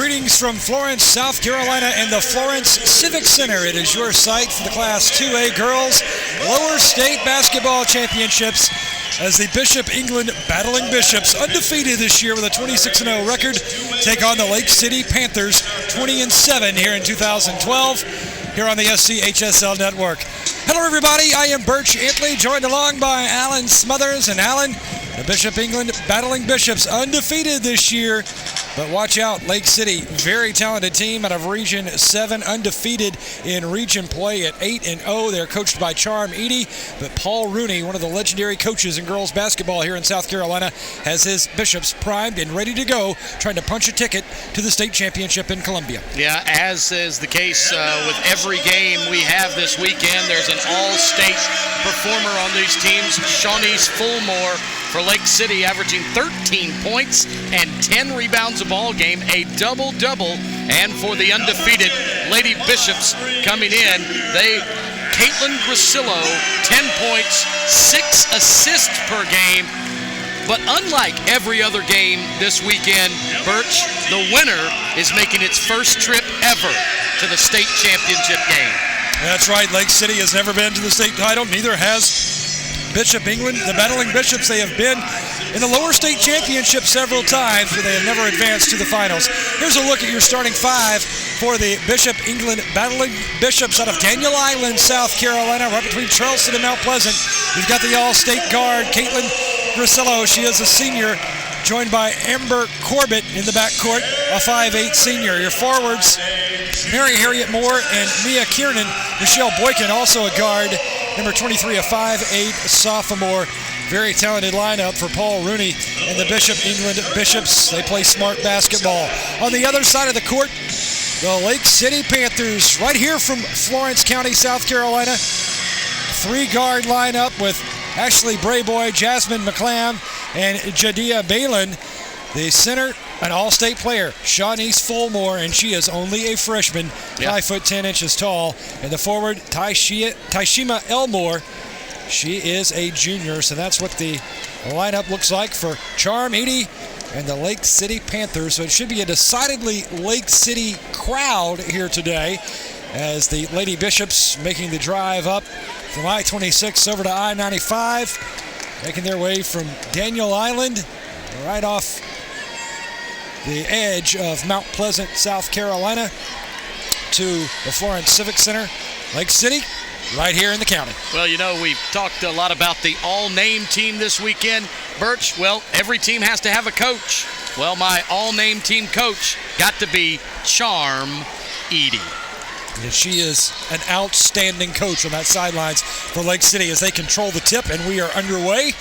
Greetings from Florence, South Carolina, and the Florence Civic Center. It is your site for the Class 2A Girls Lower State Basketball Championships as the Bishop England Battling Bishops, undefeated this year with a 26-0 record, take on the Lake City Panthers, 20-7 here in 2012, here on the SCHSL Network. Hello, everybody. I am Birch Antley, joined along by Alan Smothers. And Alan, the Bishop England Battling Bishops, undefeated this year. But watch out, Lake City, very talented team out of Region 7, undefeated in region play at 8-0. They're coached by Charm Edie, but Paul Rooney, one of the legendary coaches in girls basketball here in South Carolina, has his Bishops primed and ready to go, trying to punch a ticket to the state championship in Columbia. Yeah, as is the case with every game we have this weekend, there's an all-state performer on these teams. Shawnee's Fulmore for Lake City, averaging 13 points and 10 rebounds a ball game, a double-double. And for the undefeated Lady Bishops coming in, Caitlin Grasillo, 10 points, 6 assists per game. But unlike every other game this weekend, Birch, the winner is making its first trip ever to the state championship game. That's right. Lake City has never been to the state title. Neither has Bishop England. The Battling Bishops, they have been in the lower state championship several times, but they have never advanced to the finals. Here's a look at your starting five for the Bishop England Battling Bishops out of Daniel Island, South Carolina, right between Charleston and Mount Pleasant. You've got the all-state guard, Caitlin Grasillo. She is a senior, joined by Amber Corbett in the backcourt, a 5'8 senior. Your forwards, Mary Harriet Moore and Mia Kiernan. Michelle Boykin, also a guard, number 23, a 5'8 sophomore. Very talented lineup for Paul Rooney and the Bishop England Bishops. They play smart basketball. On the other side of the court, the Lake City Panthers, right here from Florence County, South Carolina. Three-guard lineup with Ashley Brayboy, Jasmine McClam, and Jadia Balin. The center, an all-state player, Shawnee's Fulmore, and she is only a freshman, 5 foot 10 inches tall. And the forward, Taishima Elmore, she is a junior. So that's what the lineup looks like for Charm Edie and the Lake City Panthers. So it should be a decidedly Lake City crowd here today, as the Lady Bishops making the drive up from I-26 over to I-95, making their way from Daniel Island, right off the edge of Mount Pleasant, South Carolina, to the Florence Civic Center. Lake City, right here in the county. Well, you know, we've talked a lot about the all-name team this weekend. Birch, well, every team has to have a coach. Well, my all-name team coach got to be Charm Edie. And she is an outstanding coach on that sidelines for Lake City as they control the tip, and we are underway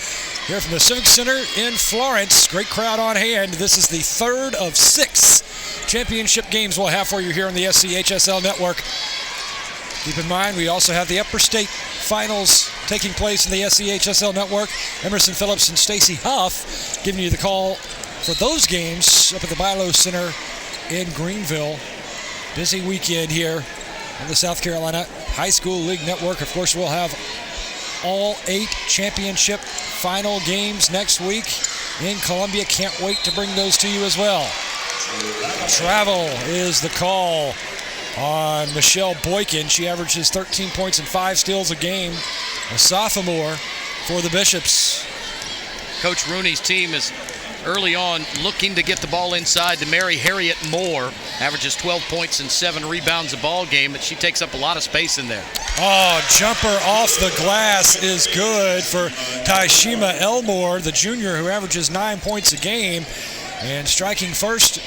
here from the Civic Center in Florence. Great crowd on hand. This is the third of 6 championship games we'll have for you here on the SCHSL Network. Keep in mind, we also have the Upper State Finals taking place in the SCHSL Network. Emerson Phillips and Stacy Huff giving you the call for those games up at the Bilo Center in Greenville. Busy weekend here on the South Carolina High School League Network. Of course, we'll have all 8 championship final games next week in Columbia. Can't wait to bring those to you as well. Travel is the call on Michelle Boykin. She averages 13 points and 5 steals a game, a sophomore for the Bishops. Coach Rooney's team is early on looking to get the ball inside to Mary Harriet Moore. Averages 12 points and 7 rebounds a ball game, but she takes up a lot of space in there. Oh, jumper off the glass is good for Taishima Elmore, the junior who averages 9 points a game. And striking first,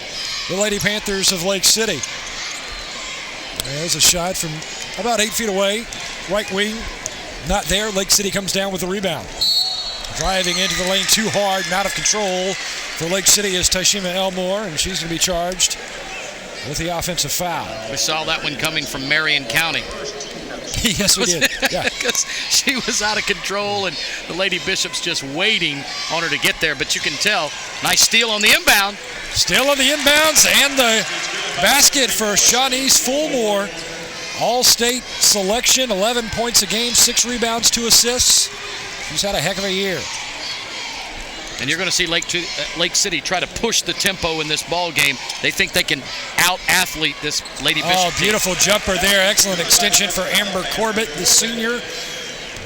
the Lady Panthers of Lake City. There's a shot from about 8 feet away. Right wing, not there. Lake City comes down with the rebound. Driving into the lane too hard and out of control for Lake City is Taishima Elmore, and she's going to be charged with the offensive foul. We saw that one coming from Marion County. Yes, we did. Yeah. Because she was out of control, and the Lady Bishops just waiting on her to get there. But you can tell, nice steal on the inbound. Still on the inbounds, and the basket for Shawnee's Fulmore. All-state selection, 11 points a game, 6 rebounds, 2 assists. She's had a heck of a year. And you're going to see Lake City try to push the tempo in this ball game. They think they can out-athlete this Lady Bishop team. Beautiful jumper there. Excellent extension for Amber Corbett, the senior.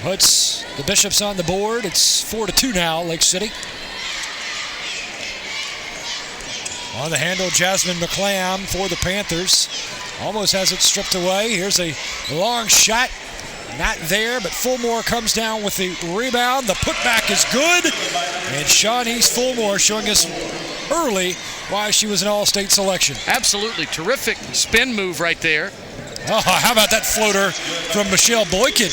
Puts the Bishops on the board. It's 4-2 now, Lake City. On the handle, Jasmine McClam for the Panthers. Almost has it stripped away. Here's a long shot. Not there, but Fulmore comes down with the rebound. The putback is good. And Shawnee's Fulmore showing us early why she was an all-state selection. Absolutely terrific spin move right there. Oh, how about that floater from Michelle Boykin?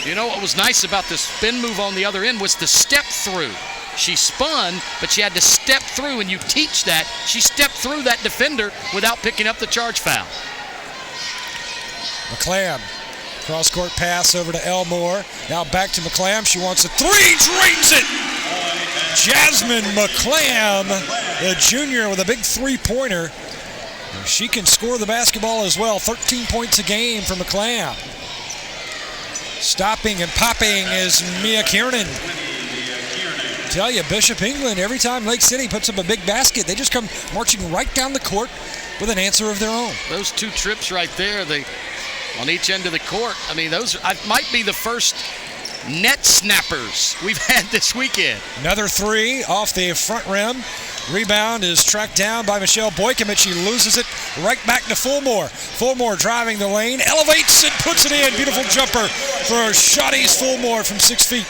You know what was nice about the spin move on the other end was the step through. She spun, but she had to step through, and you teach that. She stepped through that defender without picking up the charge foul. McClam, cross-court pass over to Elmore. Now back to McClam. She wants a three, drains it! Jasmine McClam, the junior with a big three-pointer. She can score the basketball as well. 13 points a game for McClam. Stopping and popping is Mia Kiernan. Tell you, Bishop England, every time Lake City puts up a big basket, they just come marching right down the court with an answer of their own. Those two trips right there, on each end of the court, I mean, those might be the first net snappers we've had this weekend. Another three off the front rim. Rebound is tracked down by Michelle Boykin, but she loses it right back to Fulmore. Fulmore driving the lane, elevates and puts it in. Beautiful jumper for Shawnee's Fulmore from 6 feet.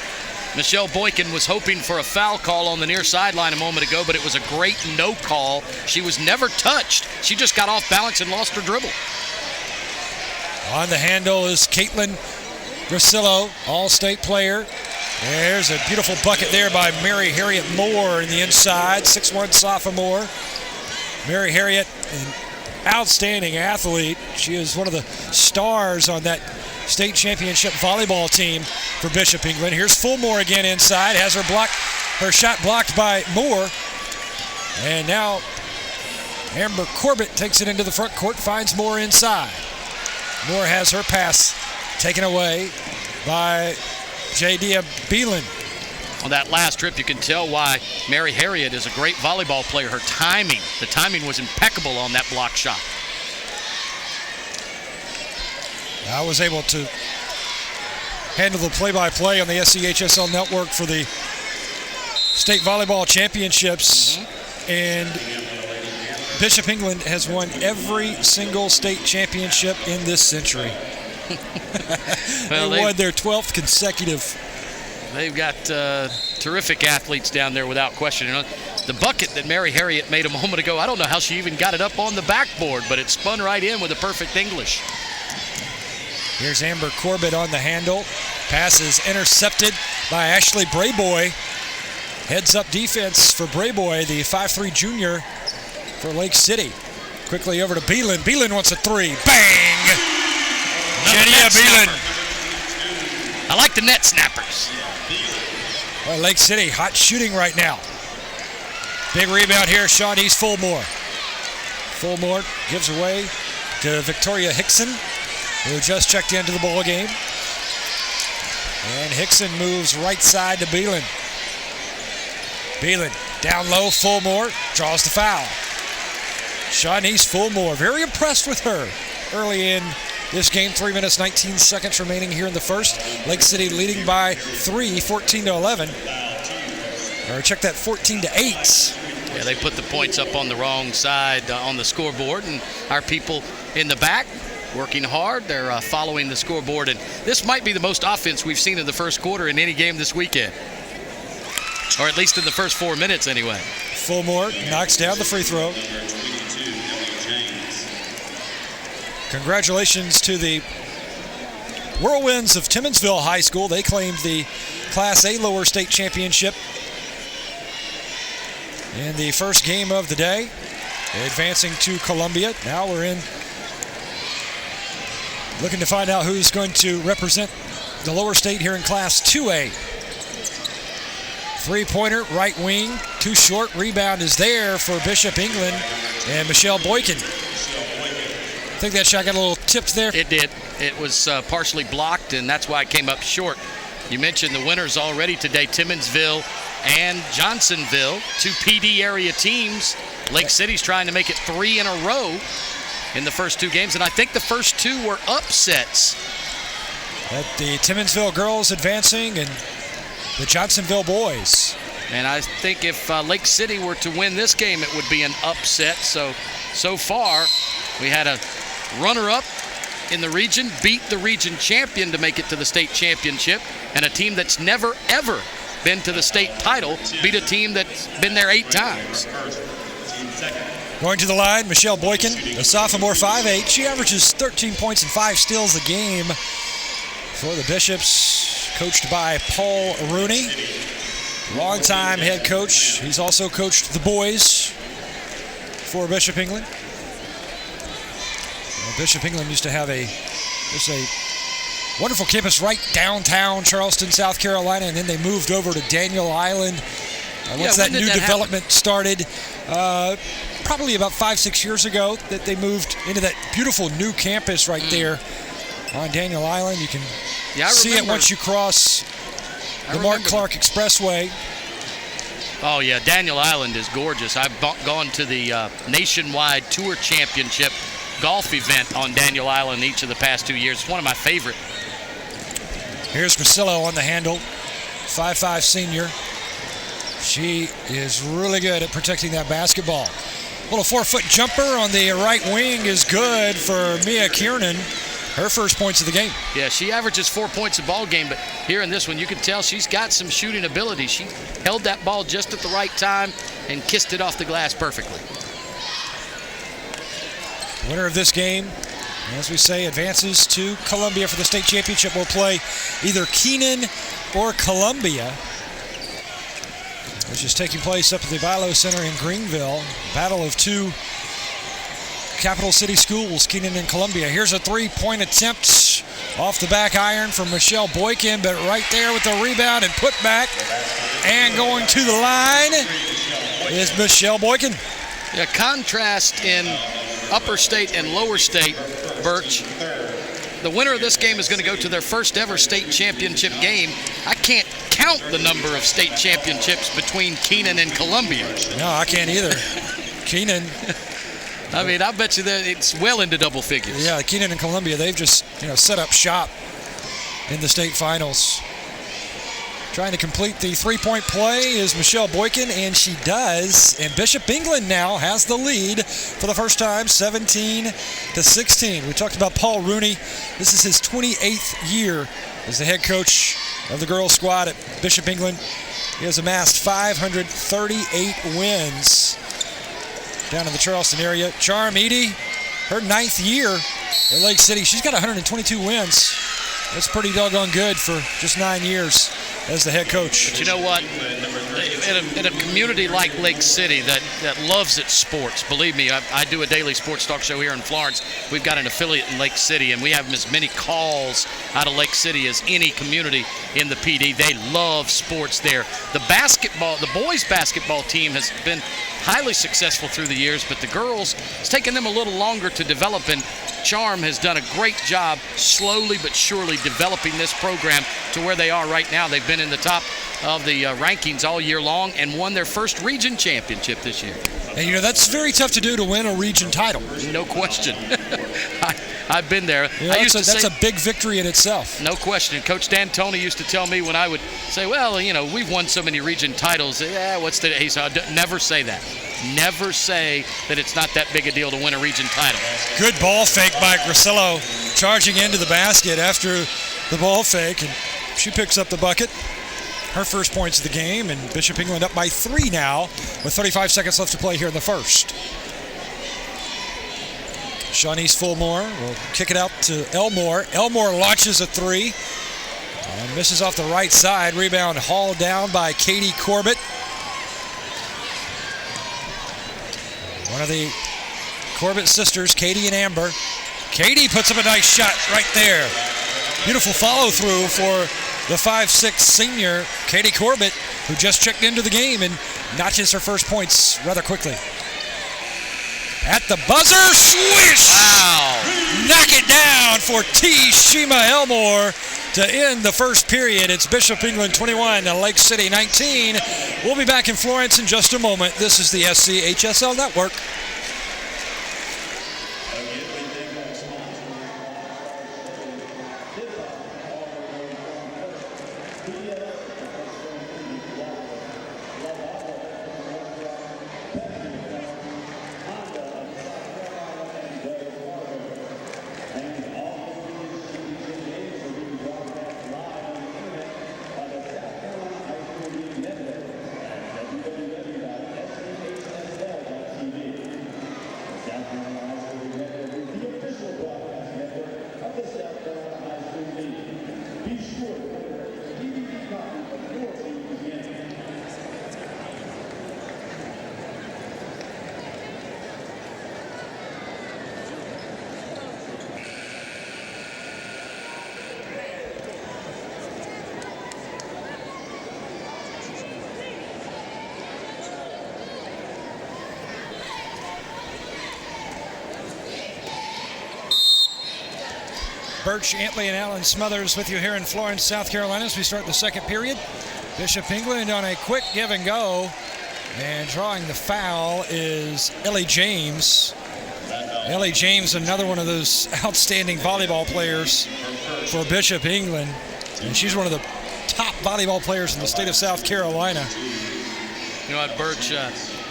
Michelle Boykin was hoping for a foul call on the near sideline a moment ago, but it was a great no call. She was never touched. She just got off balance and lost her dribble. On the handle is Caitlin Grasillo, all-state player. There's a beautiful bucket there by Mary Harriet Moore in the inside, 6'1" sophomore. Mary Harriet, an outstanding athlete. She is one of the stars on that state championship volleyball team for Bishop England. Here's Fulmore again inside, has her shot blocked by Moore. And now Amber Corbett takes it into the front court, finds Moore inside. Moore has her pass taken away by J.D. Beelan. On that last trip, you can tell why Mary Harriet is a great volleyball player. Her timing, the timing was impeccable on that block shot. I was able to handle the play-by-play on the SCHSL network for the state volleyball championships, and Bishop England has won every single state championship in this century. Well, they won their 12th consecutive. They've got terrific athletes down there without question. You know, the bucket that Mary Harriet made a moment ago, I don't know how she even got it up on the backboard, but it spun right in with a perfect English. Here's Amber Corbett on the handle. Pass is intercepted by Ashley Brayboy. Heads up defense for Brayboy, the 5'3" junior for Lake City. Quickly over to Beelan. Beelan wants a three. Bang! Jenia Beelan. I like the net snappers. Well, Lake City, hot shooting right now. Big rebound here, Shawnee's Fulmore. Fulmore gives away to Victoria Hickson, who just checked into the ball game. And Hickson moves right side to Beelan. Beelan down low, Fulmore draws the foul. Shawnee's Fulmore, very impressed with her early in this game. 3 minutes, 19 seconds remaining here in the first. Lake City leading by 3, 14-11. Or check that, 14-8. Yeah, they put the points up on the wrong side on the scoreboard, and our people in the back working hard. They're following the scoreboard, and this might be the most offense we've seen in the first quarter in any game this weekend, or at least in the first 4 minutes anyway. Fulmore knocks down the free throw. Congratulations to the Whirlwinds of Timmonsville High School. They claimed the Class A lower state championship in the first game of the day, advancing to Columbia. Now we're in looking to find out who's going to represent the lower state here in Class 2A. Three-pointer, right wing, too short. Rebound is there for Bishop England and Michelle Boykin. I think that shot got a little tipped there. It did. It was partially blocked, and that's why it came up short You mentioned the winners already today, Timmonsville and Johnsonville, 2 PD area teams. Lake City's trying to make it 3 in a row in the first 2 games, and I think the first 2 were upsets. The Timmonsville girls advancing and the Johnsonville boys. And I think if Lake City were to win this game, it would be an upset. So far, we had a runner-up in the region, beat the region champion to make it to the state championship, and a team that's never, ever been to the state title beat a team that's been there 8 times. Going to the line, Michelle Boykin, a sophomore, 5'8". She averages 13 points and 5 steals a game for the Bishops, coached by Paul Rooney. Longtime head coach. He's also coached the boys for Bishop England. Bishop England used to have a wonderful campus right downtown Charleston, South Carolina, and then they moved over to Daniel Island. Once that new development started, probably about 5-6 years ago, that they moved into that beautiful new campus right there on Daniel Island. You can see it once you cross the Mark Clark Expressway. Oh, yeah, Daniel Island is gorgeous. I've gone to the Nationwide Tour Championship golf event on Daniel Island each of the past 2 years. It's one of my favorite. Here's Grasillo on the handle, 5'5" senior. She is really good at protecting that basketball. Little 4-foot jumper on the right wing is good for Mia Kiernan. Her first points of the game. Yeah, she averages 4 points a ball game, but here in this one, you can tell she's got some shooting ability. She held that ball just at the right time and kissed it off the glass perfectly. Winner of this game, as we say, advances to Columbia for the state championship. Will play either Keenan or Columbia, which is taking place up at the Bilo Center in Greenville. Battle of 2 capital city schools, Keenan and Columbia. Here's a 3-point attempt off the back iron from Michelle Boykin, but right there with the rebound and put back and going to the line is Michelle Boykin. Yeah, contrast in upper state and lower state, Birch. The winner of this game is going to go to their first ever state championship game. I can't count the number of state championships between Keenan and Columbia. No, I can't either. Keenan. I mean, I bet you that it's well into double figures. Yeah, Keenan and Columbia, they've just set up shop in the state finals. Trying to complete the 3-point play is Michelle Boykin, and she does. And Bishop England now has the lead for the first time, 17-16. We talked about Paul Rooney. This is his 28th year as the head coach of the girls squad at Bishop England. He has amassed 538 wins down in the Charleston area. Charm Edie, her 9th year at Lake City. She's got 122 wins. That's pretty doggone good for just 9 years as the head coach. But you know what? In a community like Lake City that loves its sports, believe me, I do a daily sports talk show here in Florence. We've got an affiliate in Lake City, and we have as many calls out of Lake City as any community in the PD. They love sports there. The boys basketball team has been highly successful through the years, but the girls, it's taken them a little longer to develop, and Charm has done a great job slowly but surely developing this program to where they are right now. They've been in the top of the rankings all year long and won their first region championship this year. And that's very tough to do, to win a region title. No question. I've been there. That's a big victory in itself. No question. Coach D'Antoni used to tell me when I would say, well, we've won so many region titles. What's the... He said, never say that. Never say that it's not that big a deal to win a region title. Good ball fake by Grasillo, charging into the basket after the ball fake, and she picks up the bucket. Her first points of the game, and Bishop England up by 3 now with 35 seconds left to play here in the first. Shawnice Fulmore will kick it out to Elmore. Elmore launches a 3 and misses off the right side. Rebound hauled down by Katie Corbett. One of the Corbett sisters, Katie and Amber. Katie puts up a nice shot right there. Beautiful follow through for the 5'6" senior, Katie Corbett, who just checked into the game and notches her first points rather quickly. At the buzzer, swish! Wow! Knock it down for T. Shima Elmore to end the first period. It's Bishop England 21, Lake City 19. We'll be back in Florence in just a moment. This is the SCHSL Network. Birch, Antley, and Allen Smothers with you here in Florence, South Carolina as we start the second period. Bishop England on a quick give and go. And drawing the foul is Ellie James. Ellie James, another one of those outstanding volleyball players for Bishop England. And she's one of the top volleyball players in the state of South Carolina. You know what, Birch,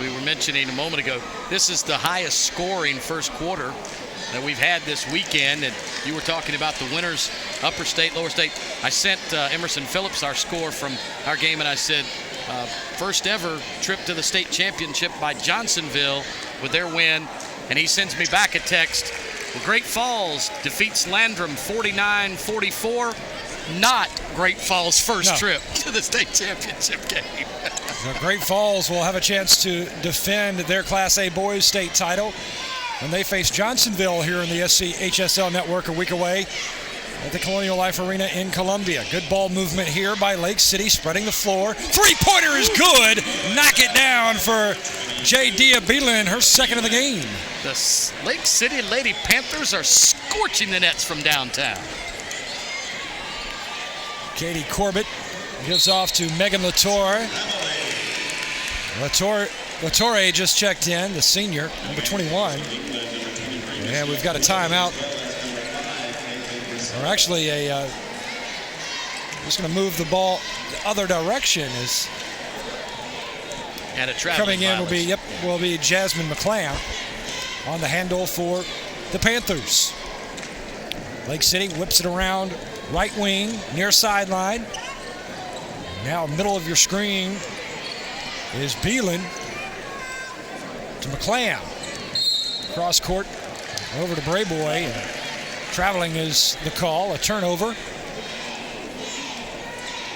we were mentioning a moment ago, this is the highest scoring first quarter that we've had this weekend, and you were talking about the winners, upper state, lower state. I sent Emerson Phillips our score from our game, and I said, first ever trip to the state championship by Johnsonville with their win, and he sends me back a text. Well, Great Falls defeats Landrum 49-44. Not Great Falls' first trip to the state championship game. So Great Falls will have a chance to defend their Class A boys state title when they face Johnsonville here in the SCHSL Network a week away at the Colonial Life Arena in Columbia. Good ball movement here by Lake City, spreading the floor. Three-pointer is good. Knock it down for J.D. Beelan, her second of the game. The Lake City Lady Panthers are scorching the nets from downtown. Katie Corbett gives off to Megan Latour. Latour just checked in, the senior, number 21. And we've got a timeout. Or actually, just going to move the ball the other direction. Is and a traveling coming in violence. will be Jasmine McClam on the handle for the Panthers. Lake City whips it around right wing, near sideline. Now middle of your screen is Beelan to McClam. Cross court over to Brayboy. And traveling is the call, a turnover.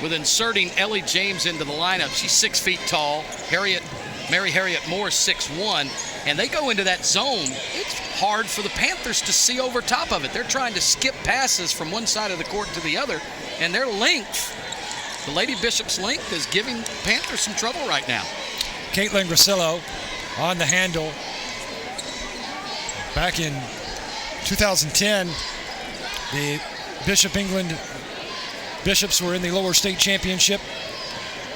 With inserting Ellie James into the lineup, she's 6 feet tall. Mary Harriet Moore 6'1", and they go into that zone. It's hard for the Panthers to see over top of it. They're trying to skip passes from one side of the court to the other, and their length, the Lady Bishop's length, is giving Panthers some trouble right now. Caitlin Grasillo on the handle. Back in 2010, the Bishop England Bishops were in the lower state championship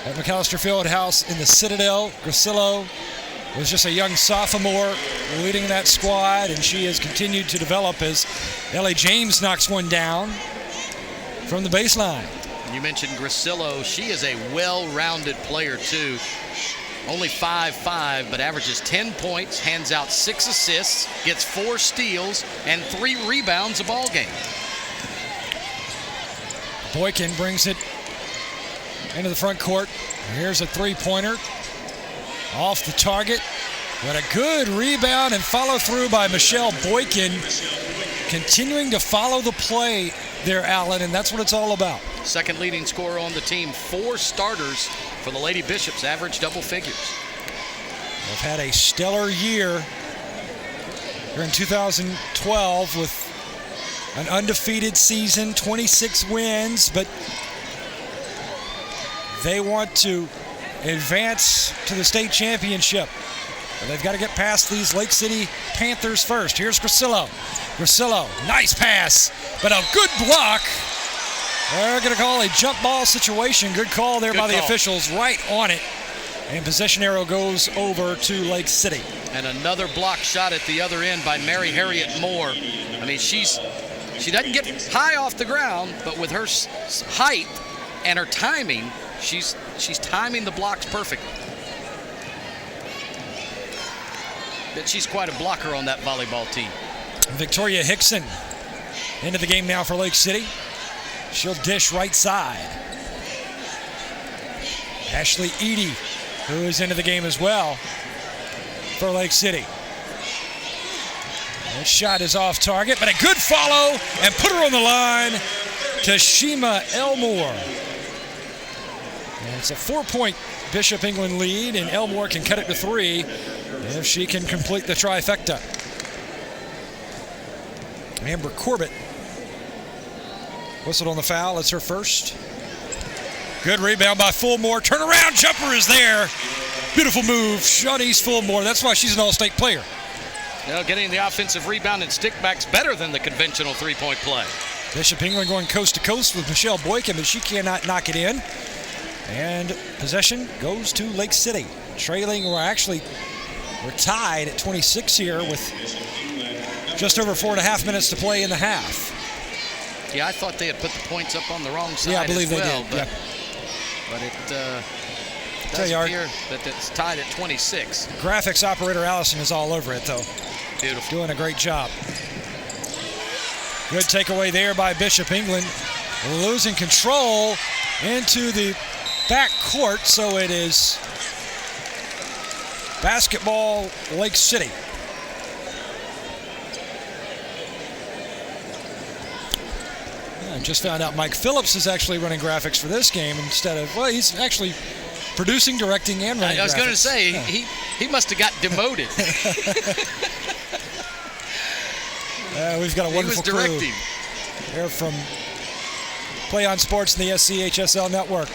at McAllister Fieldhouse in the Citadel. Grasillo was just a young sophomore leading that squad, and she has continued to develop as Ellie James knocks one down from the baseline. You mentioned Grasillo. She is a well-rounded player, too. Only 5'5", but averages 10 points, hands out 6 assists, gets 4 steals, and 3 rebounds a ball game. Boykin brings it into the front court. Here's a three-pointer off the target. What a good rebound and follow through by Michelle Boykin. Continuing to follow the play there, Allen, and that's what it's all about. Second leading scorer on the team. 4 starters for the Lady Bishops, average double figures. They've had a stellar year here in 2012 with an undefeated season, 26 wins, but they want to advance to the state championship. But they've got to get past these Lake City Panthers first. Here's Grasillo. Grasillo, nice pass, but a good block They're going to call a jump ball situation. Good call there by the officials, right on it. And possession arrow goes over to Lake City. And another block shot at the other end by Mary Harriet Moore. I mean, she doesn't get high off the ground, but with her height and her timing, she's timing the blocks perfectly. But she's quite a blocker on that volleyball team. Victoria Hickson into the game now for Lake City. She'll dish right side. Ashley Eady, who is into the game as well for Lake City. That shot is off target, but a good follow and put her on the line. Tashima Elmore. And it's a 4-point Bishop England lead, and Elmore can cut it to 3 if she can complete the trifecta. Amber Corbett whistled on the foul. It's her first. Good rebound by Fulmore. Turnaround jumper is there. Beautiful move. Shawnee's Fulmore. That's why she's an all-state player. You know, getting the offensive rebound and stickbacks better than the conventional three-point play. Bishop England going coast to coast with Michelle Boykin, but she cannot knock it in. And possession goes to Lake City. Trailing, we're tied at 26 here with just over 4.5 minutes to play in the half. Yeah, I thought they had put the points up on the wrong side. Yeah, I believe as well, they did. But it does appear that it's tied at 26. Graphics operator Allison is all over it, though. Beautiful. Doing a great job. Good takeaway there by Bishop England. Losing control into the back court, so it is basketball Lake City. I just found out Mike Phillips is actually running graphics for this game instead of, well, he's actually producing, directing, and running graphics. I was going to say, he must have got demoted. We've got a wonderful crew here from Play on Sports and the SCHSL network.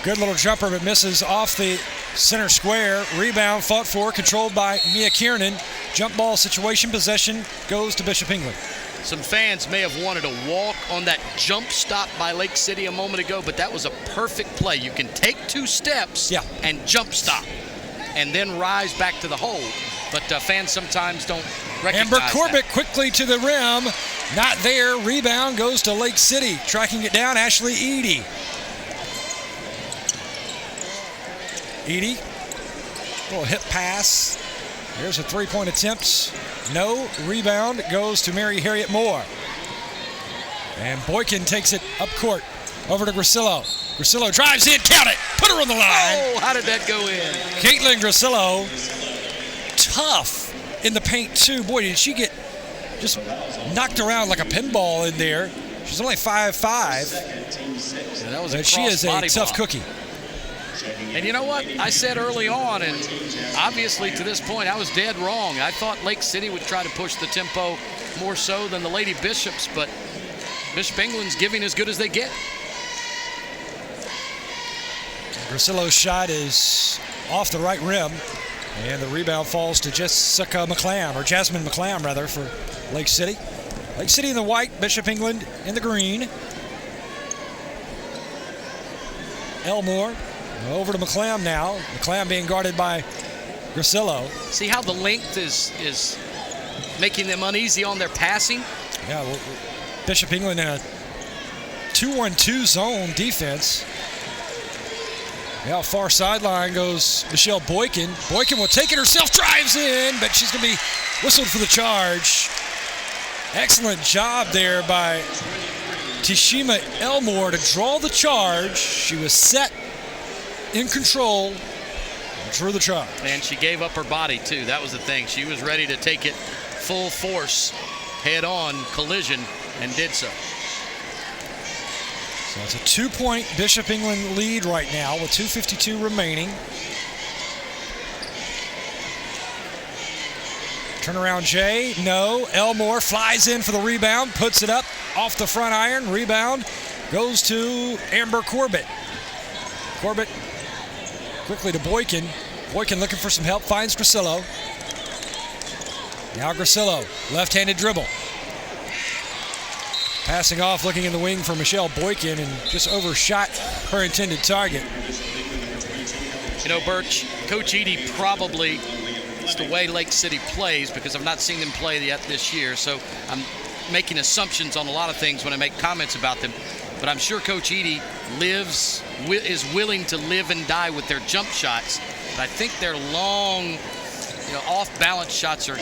Good little jumper, but misses off the center square. Rebound fought for, controlled by Mia Kiernan. Jump ball situation, possession goes to Bishop England. Some fans may have wanted a walk on that jump stop by Lake City a moment ago, but that was a perfect play. You can take 2 steps and jump stop and then rise back to the hole. But fans sometimes don't recognize Amber Corbett quickly to the rim. Not there. Rebound goes to Lake City. Tracking it down, Ashley Eady. Eady, little hip pass. Here's a 3-point attempt. No. Rebound goes to Mary Harriet Moore. And Boykin takes it up court over to Grasillo. Grasillo drives in, count it, put her on the line. Oh, how did that go in? Caitlin Grasillo, tough in the paint too. Boy, did she get just knocked around like a pinball in there. She's only 5'5". Yeah, that was but she is a tough cookie. And you know what? I said early on, and obviously to this point, I was dead wrong. I thought Lake City would try to push the tempo more so than the Lady Bishops, but Bishop England's giving as good as they get. Grasillo's shot is off the right rim, and the rebound falls to Jasmine McClam, rather, for Lake City. Lake City in the white, Bishop England in the green. Elmore over to McClam now. McClam being guarded by Grasillo. See how the length is making them uneasy on their passing? Yeah, well, Bishop England in a 2-1-2 zone defense. Now far sideline goes Michelle Boykin. Boykin will take it herself, drives in, but she's going to be whistled for the charge. Excellent job there by Tashima Elmore to draw the charge. She was set, in control, drew the charge. And she gave up her body, too. That was the thing. She was ready to take it full force, head-on collision, and did so. So it's a 2-point Bishop England lead right now with 2:52 remaining. Turnaround Jay, no. Elmore flies in for the rebound, puts it up off the front iron. Rebound goes to Amber Corbett. Corbett quickly to Boykin. Boykin looking for some help, finds Grasillo. Now Grasillo, left-handed dribble. Passing off, looking in the wing for Michelle Boykin, and just overshot her intended target. You know, Birch, Coach Edie probably, it's the way Lake City plays, because I've not seen them play yet this year, so I'm making assumptions on a lot of things when I make comments about them. But I'm sure Coach Edie is willing to live and die with their jump shots. But I think their long, off-balance shots are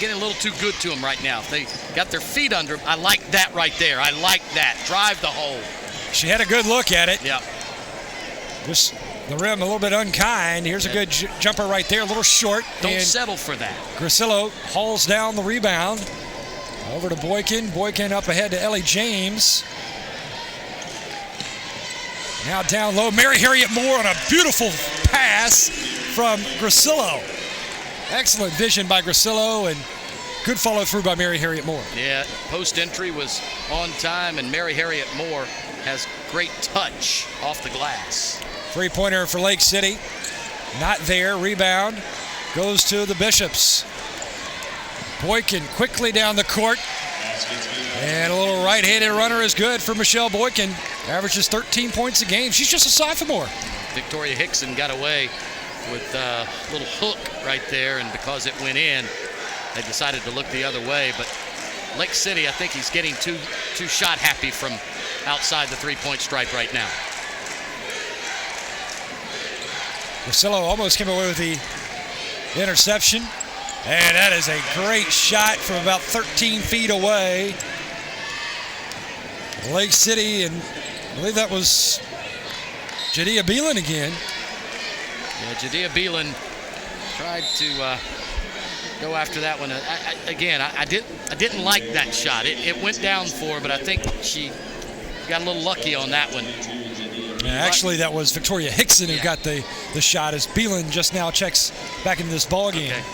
getting a little too good to them right now. If they got their feet under them, I like that right there. I like that. Drive the hole. She had a good look at it. Yeah. Just the rim a little bit unkind. Here's a good jumper right there, a little short. Don't settle for that. Grasillo hauls down the rebound. Over to Boykin. Boykin up ahead to Ellie James. Now down low, Mary Harriet Moore on a beautiful pass from Grasillo. Excellent vision by Grasillo and good follow through by Mary Harriet Moore. Yeah, post entry was on time, and Mary Harriet Moore has great touch off the glass. Three-pointer for Lake City. Not there. Rebound goes to the Bishops. Boykin quickly down the court. And a little right-handed runner is good for Michelle Boykin. Averages 13 points a game. She's just a sophomore. Victoria Hickson got away with a little hook right there, and because it went in, they decided to look the other way. But Lake City, I think he's getting too shot happy from outside the three-point stripe right now. Grasillo almost came away with the interception. And that is a great shot from about 13 feet away. Lake City, and I believe that was Jadea Beelan again. Yeah, Jadea Beelan tried to go after that one. I didn't like that shot. It went down for her, but I think she got a little lucky on that one. Yeah, actually, that was Victoria Hickson who got the shot, as Beelan just now checks back into this ball game. Okay.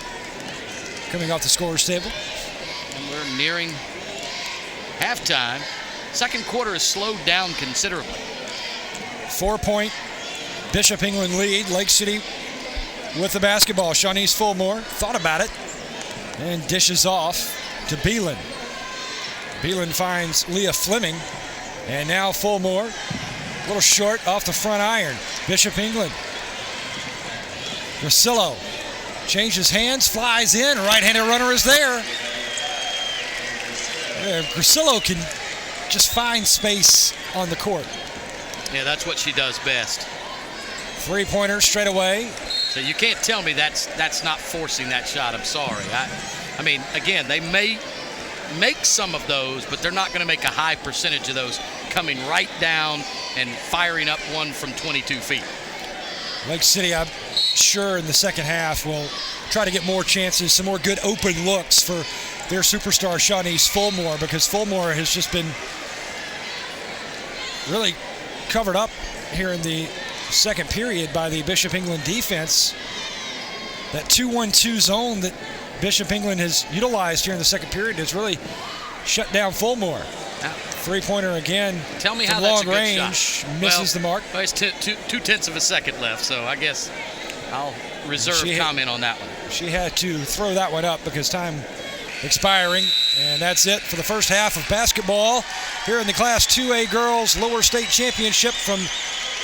Coming off the scorer's table. And we're nearing halftime. Second quarter has slowed down considerably. 4-point Bishop England lead. Lake City with the basketball. Shawnice Fulmore thought about it and dishes off to Beelan. Beelan finds Leah Fleming. And now Fulmore, a little short off the front iron. Bishop England. Grasillo changes hands, flies in. Right-handed runner is there. Grasillo can just find space on the court. Yeah, that's what she does best. Three-pointer straight away. So you can't tell me that's not forcing that shot. I'm sorry. I mean, again, they may make some of those, but they're not going to make a high percentage of those coming right down and firing up one from 22 feet. Lake City, I'm sure in the second half will try to get more chances, some more good open looks for their superstar Shawnice Fulmore, because Fulmore has just been really covered up here in the second period by the Bishop England defense. That 2-1-2 zone that Bishop England has utilized here in the second period has really shut down Fulmore. Three-pointer again. Tell me how that's a good range, shot. misses the mark. Well, it's 2/10 of a second left, so I guess I'll reserve comment on that one. She had to throw that one up because time expiring, and that's it for the first half of basketball here in the Class 2A Girls Lower State Championship from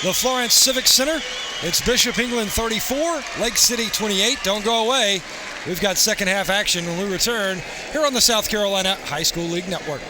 the Florence Civic Center. It's Bishop England 34, Lake City 28. Don't go away. We've got second half action when we return here on the South Carolina High School League Network.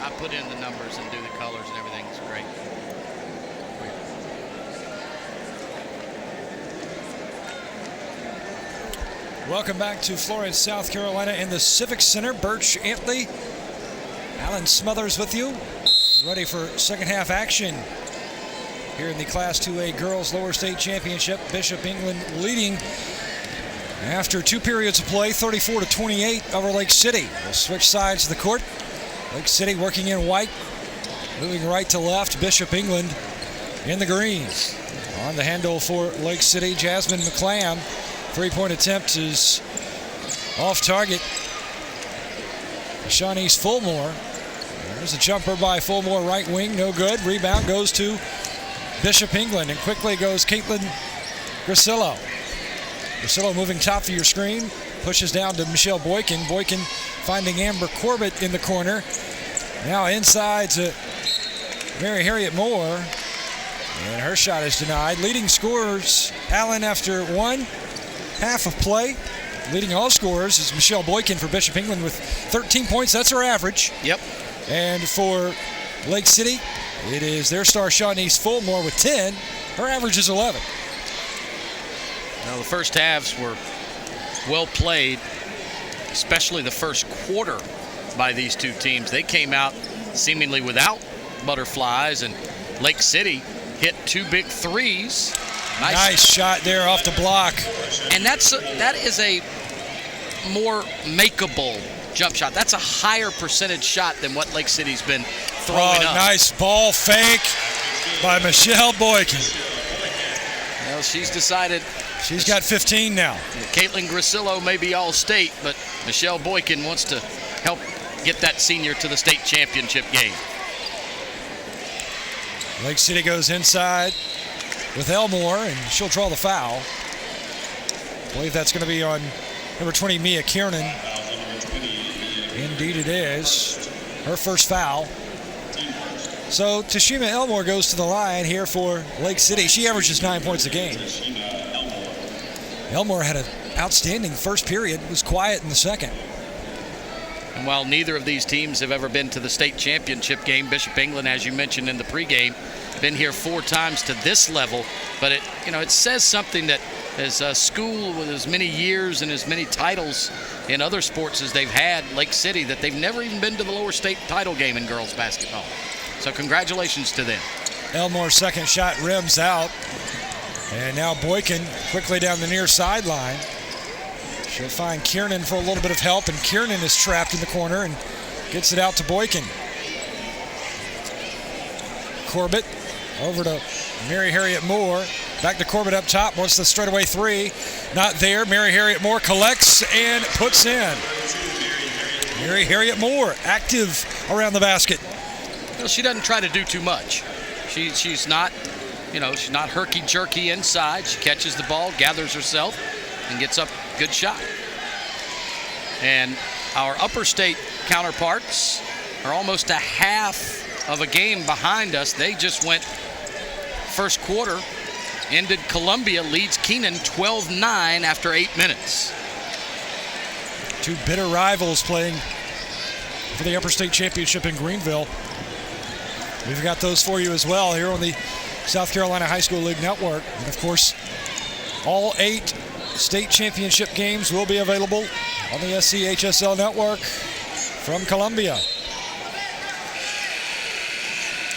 I put in the numbers and do the colors and everything. It's great. Welcome back to Florence, South Carolina in the Civic Center. Birch Antley, Alan Smothers with you, ready for second half action here in the Class 2A Girls Lower State Championship. Bishop England leading after 2 periods of play, 34-28 over Lake City. We'll switch sides of the court. Lake City working in white, moving right to left. Bishop England in the greens. On the handle for Lake City, Jasmine McClam. 3-point attempt is off target. Shawnee's Fulmore. There's a jumper by Fulmore, right wing, no good. Rebound goes to Bishop England, and quickly goes Caitlin Grasillo. Grasillo moving top of your screen, pushes down to Michelle Boykin. Boykin finding Amber Corbett in the corner. Now inside to Mary Harriet Moore, and her shot is denied. Leading scorers, Allen, after 1.5 of play. Leading all scorers is Michelle Boykin for Bishop England with 13 points. That's her average. Yep. And for Lake City, it is their star Shawnee's Fulmore with 10. Her average is 11. Now, the first halves were well played, especially the first quarter by these two teams. They came out seemingly without butterflies, and Lake City hit 2 big threes. Nice shot there off the block. And that is a more makeable jump shot. That's a higher percentage shot than what Lake City's been throwing up. Nice ball fake by Michelle Boykin. Well, she's decided. She's got 15 now. Caitlin Grasillo may be all state, but Michelle Boykin wants to help get that senior to the state championship game. Lake City goes inside with Elmore, and she'll draw the foul. I believe that's going to be on number 20, Mia Kiernan. Indeed it is. Her first foul. So Tashima Elmore goes to the line here for Lake City. She averages 9 points a game. Elmore had an outstanding first period, was quiet in the second. And while neither of these teams have ever been to the state championship game, Bishop England, as you mentioned in the pregame, been here 4 times to this level. But it says something that as a school with as many years and as many titles in other sports as they've had, Lake City, that they've never even been to the lower state title game in girls basketball. So congratulations to them. Elmore's second shot rims out. And now Boykin quickly down the near sideline. She'll find Kiernan for a little bit of help, and Kiernan is trapped in the corner and gets it out to Boykin. Corbett over to Mary Harriet Moore. Back to Corbett up top, wants the straightaway 3. Not there. Mary Harriet Moore collects and puts in. Mary Harriet Moore active around the basket. Well, she doesn't try to do too much. She's not, she's not herky-jerky inside. She catches the ball, gathers herself, and gets up good shot. And our upper state counterparts are almost a half of a game behind us. They just went first quarter, ended Columbia, leads Keenan 12-9 after 8 minutes. 2 bitter rivals playing for the upper state championship in Greenville. We've got those for you as well here on the South Carolina High School League Network. And of course, all 8 state championship games will be available on the SCHSL network from Columbia.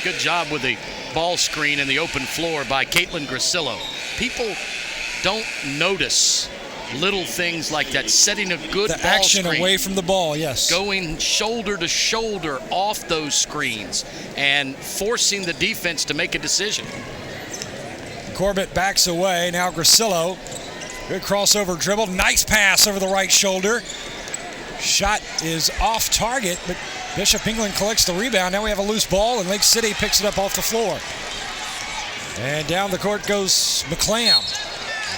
Good job with the ball screen in the open floor by Caitlin Grasillo. People don't notice little things like that, setting a good ball action screen, away from the ball, yes. Going shoulder to shoulder off those screens and forcing the defense to make a decision. Corbett backs away. Now Grasillo. Good crossover dribble. Nice pass over the right shoulder. Shot is off target, but Bishop England collects the rebound. Now we have a loose ball, and Lake City picks it up off the floor. And down the court goes McClam.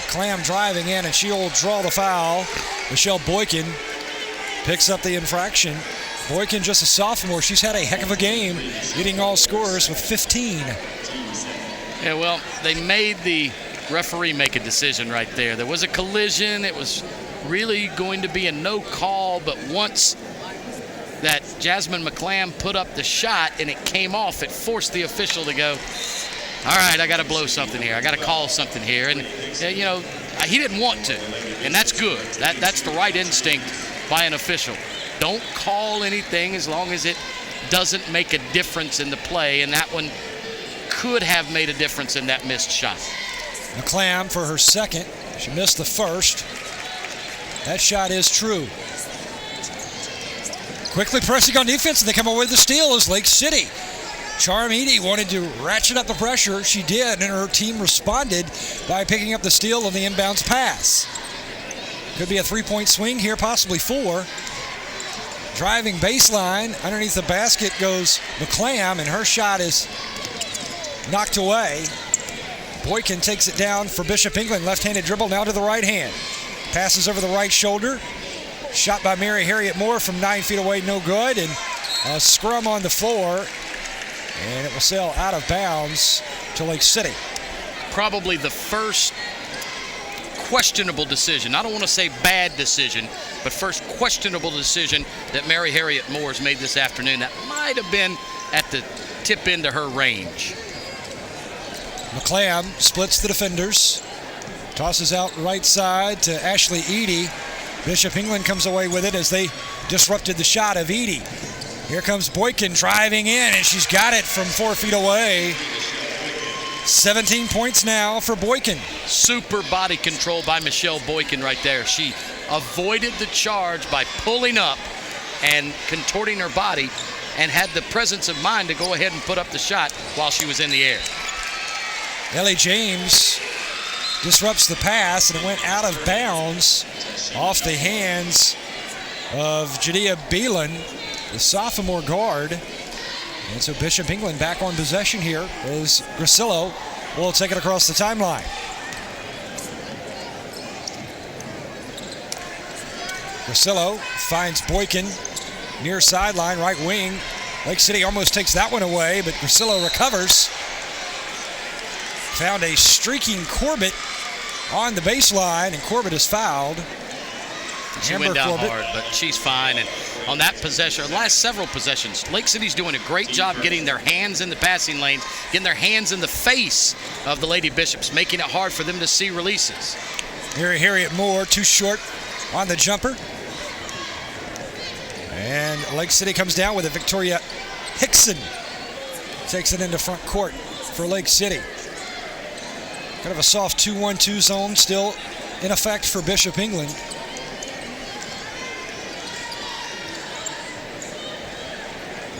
McClam driving in, and she'll draw the foul. Michelle Boykin picks up the infraction. Boykin, just a sophomore. She's had a heck of a game, leading all scorers with 15. Yeah, well, they made the referee make a decision right there. There was a collision. It was really going to be a no call, but once that Jasmine McClam put up the shot and it came off. It forced the official to go, all right, I got to blow something here. I got to call something here. And, he didn't want to, and that's good. That's the right instinct by an official. Don't call anything as long as it doesn't make a difference in the play, and that one could have made a difference in that missed shot. McClam for her second. She missed the first. That shot is true. Quickly pressing on defense, and they come away with the steal is Lake City. Charm Edie wanted to ratchet up the pressure. She did, and her team responded by picking up the steal on the inbounds pass. Could be a three-point swing here, possibly four. Driving baseline, underneath the basket goes McClam, and her shot is knocked away. Boykin takes it down for Bishop England. Left-handed dribble now to the right hand. Passes over the right shoulder. Shot by Mary Harriet Moore from 9 feet away, no good. And a scrum on the floor. And it will sail out of bounds to Lake City. Probably the first questionable decision. I don't want to say bad decision, but first questionable decision that Mary Harriet Moore's made this afternoon. That might have been at the tip into her range. McClam splits the defenders. Tosses out right side to Ashley Edie. Bishop England comes away with it as they disrupted the shot of Edie. Here comes Boykin driving in, and she's got it from 4 feet away. 17 points now for Boykin. Super body control by Michelle Boykin right there. She avoided the charge by pulling up and contorting her body and had the presence of mind to go ahead and put up the shot while she was in the air. Ellie James disrupts the pass, and it went out of bounds off the hands of Jadea Beelan, the sophomore guard. And so Bishop England back on possession here as Grasillo will take it across the timeline. Grasillo finds Boykin near sideline, right wing. Lake City almost takes that one away, but Grasillo recovers. Found a streaking Corbett on the baseline, and Corbett is fouled. She went down hard, but she's fine. And on that possession, last several possessions, Lake City's doing a great job getting their hands in the passing lanes, getting their hands in the face of the Lady Bishops, making it hard for them to see releases. Mary Harriet Moore, too short on the jumper. And Lake City comes down with it. Victoria Hickson takes it into front court for Lake City. Kind of a soft 2-1-2 zone still in effect for Bishop England.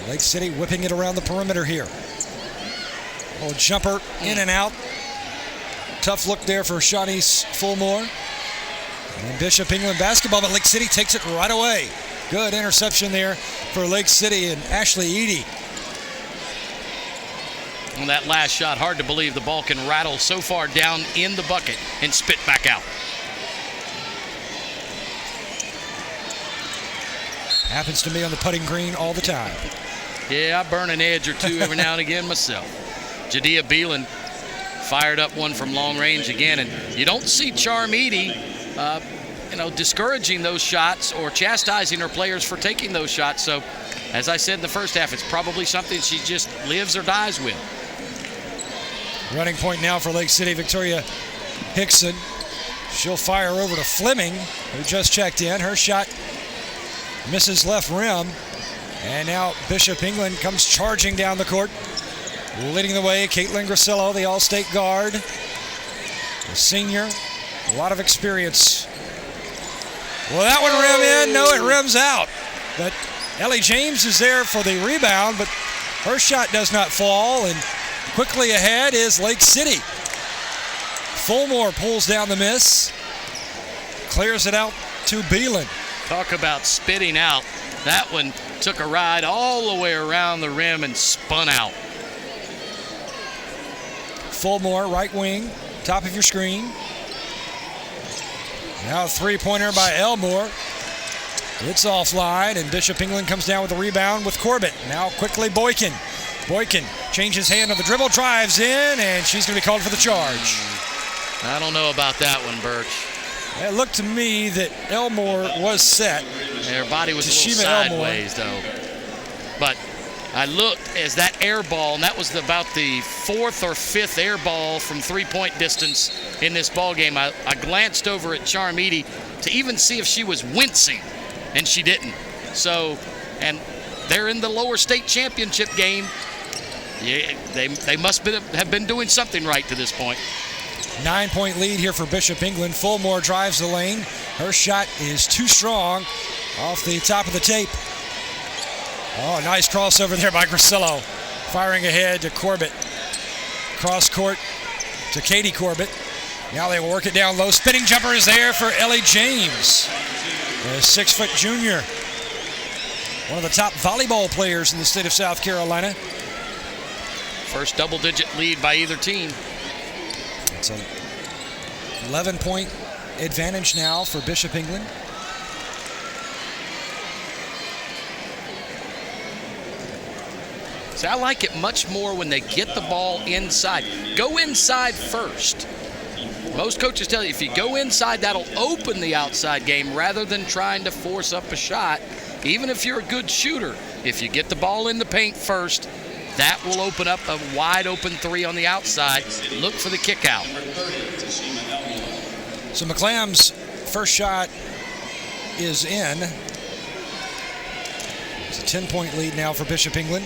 Lake City whipping it around the perimeter here. Oh, jumper in and out. Tough look there for Shawnee's Fulmore. And Bishop England basketball, but Lake City takes it right away. Good interception there for Lake City and Ashley Edie. On that last shot, hard to believe the ball can rattle so far down in the bucket and spit back out. Happens to me on the putting green all the time. Yeah, I burn an edge or two every now and again myself. Jadea Beelan fired up one from long range again, and you don't see Charm Edie discouraging those shots or chastising her players for taking those shots. So, as I said in the first half, it's probably something she just lives or dies with. Running point now for Lake City, Victoria Hickson. She'll fire over to Fleming, who just checked in. Her shot misses left rim. And now Bishop England comes charging down the court. Leading the way, Caitlin Grasillo, the All-State guard. The senior, a lot of experience. Well, that one rim in. No, it rims out. But Ellie James is there for the rebound, but her shot does not fall. And quickly ahead is Lake City. Fulmore pulls down the miss. Clears it out to Beelan. Talk about spitting out. That one took a ride all the way around the rim and spun out. Fulmore, right wing, top of your screen. Now a three-pointer by Elmore. It's offline, and Bishop England comes down with the rebound with Corbett. Now quickly Boykin. Boykin changes hand on the dribble, drives in, and she's going to be called for the charge. I don't know about that one, Birch. It looked to me that Elmore was set. Her body was a little sideways, though. But I looked as that air ball, and that was about the 4th or 5th air ball from three-point distance in this ball game. I glanced over at Charmidi to even see if she was wincing, and she didn't. So, and they're in the lower state championship game. Yeah, they must have been doing something right to this point. 9-point lead here for Bishop England. Fulmore drives the lane. Her shot is too strong off the top of the tape. Oh, nice crossover there by Grasillo. Firing ahead to Corbett. Cross court to Katie Corbett. Now they will work it down low. Spinning jumper is there for Ellie James. A 6-foot junior. One of the top volleyball players in the state of South Carolina. First double-digit lead by either team. It's an 11-point advantage now for Bishop England. See, I like it much more when they get the ball inside. Go inside first. Most coaches tell you if you go inside, that'll open the outside game rather than trying to force up a shot. Even if you're a good shooter, if you get the ball in the paint first, that will open up a wide open three on the outside. Look for the kick out. So McClam's first shot is in. It's a 10-point lead now for Bishop England.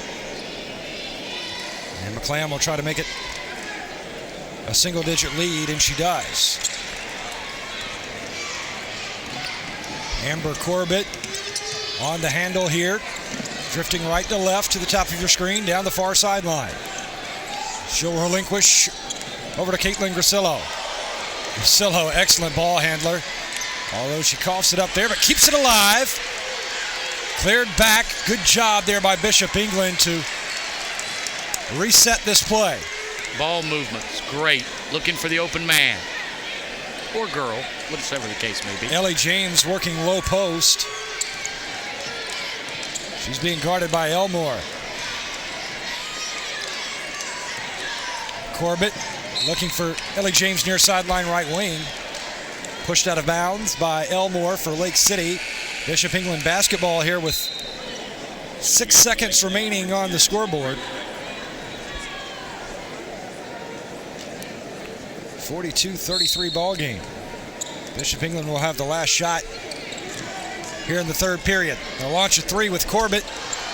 And McClam will try to make it a single-digit lead, and she does. Amber Corbett on the handle here, drifting right to left to the top of your screen, down the far sideline. She'll relinquish over to Caitlin Grasillo. Grasillo, excellent ball handler, although she coughs it up there, but keeps it alive. Cleared back. Good job there by Bishop England to reset this play. Ball movements, great. Looking for the open man. Or girl, whatever the case may be. Ellie James working low post. She's being guarded by Elmore. Corbett looking for Ellie James near sideline right wing. Pushed out of bounds by Elmore for Lake City. Bishop England basketball here with 6 seconds remaining on the scoreboard. 42-33 ball game. Bishop England will have the last shot here in the third period. They'll launch a three with Corbett,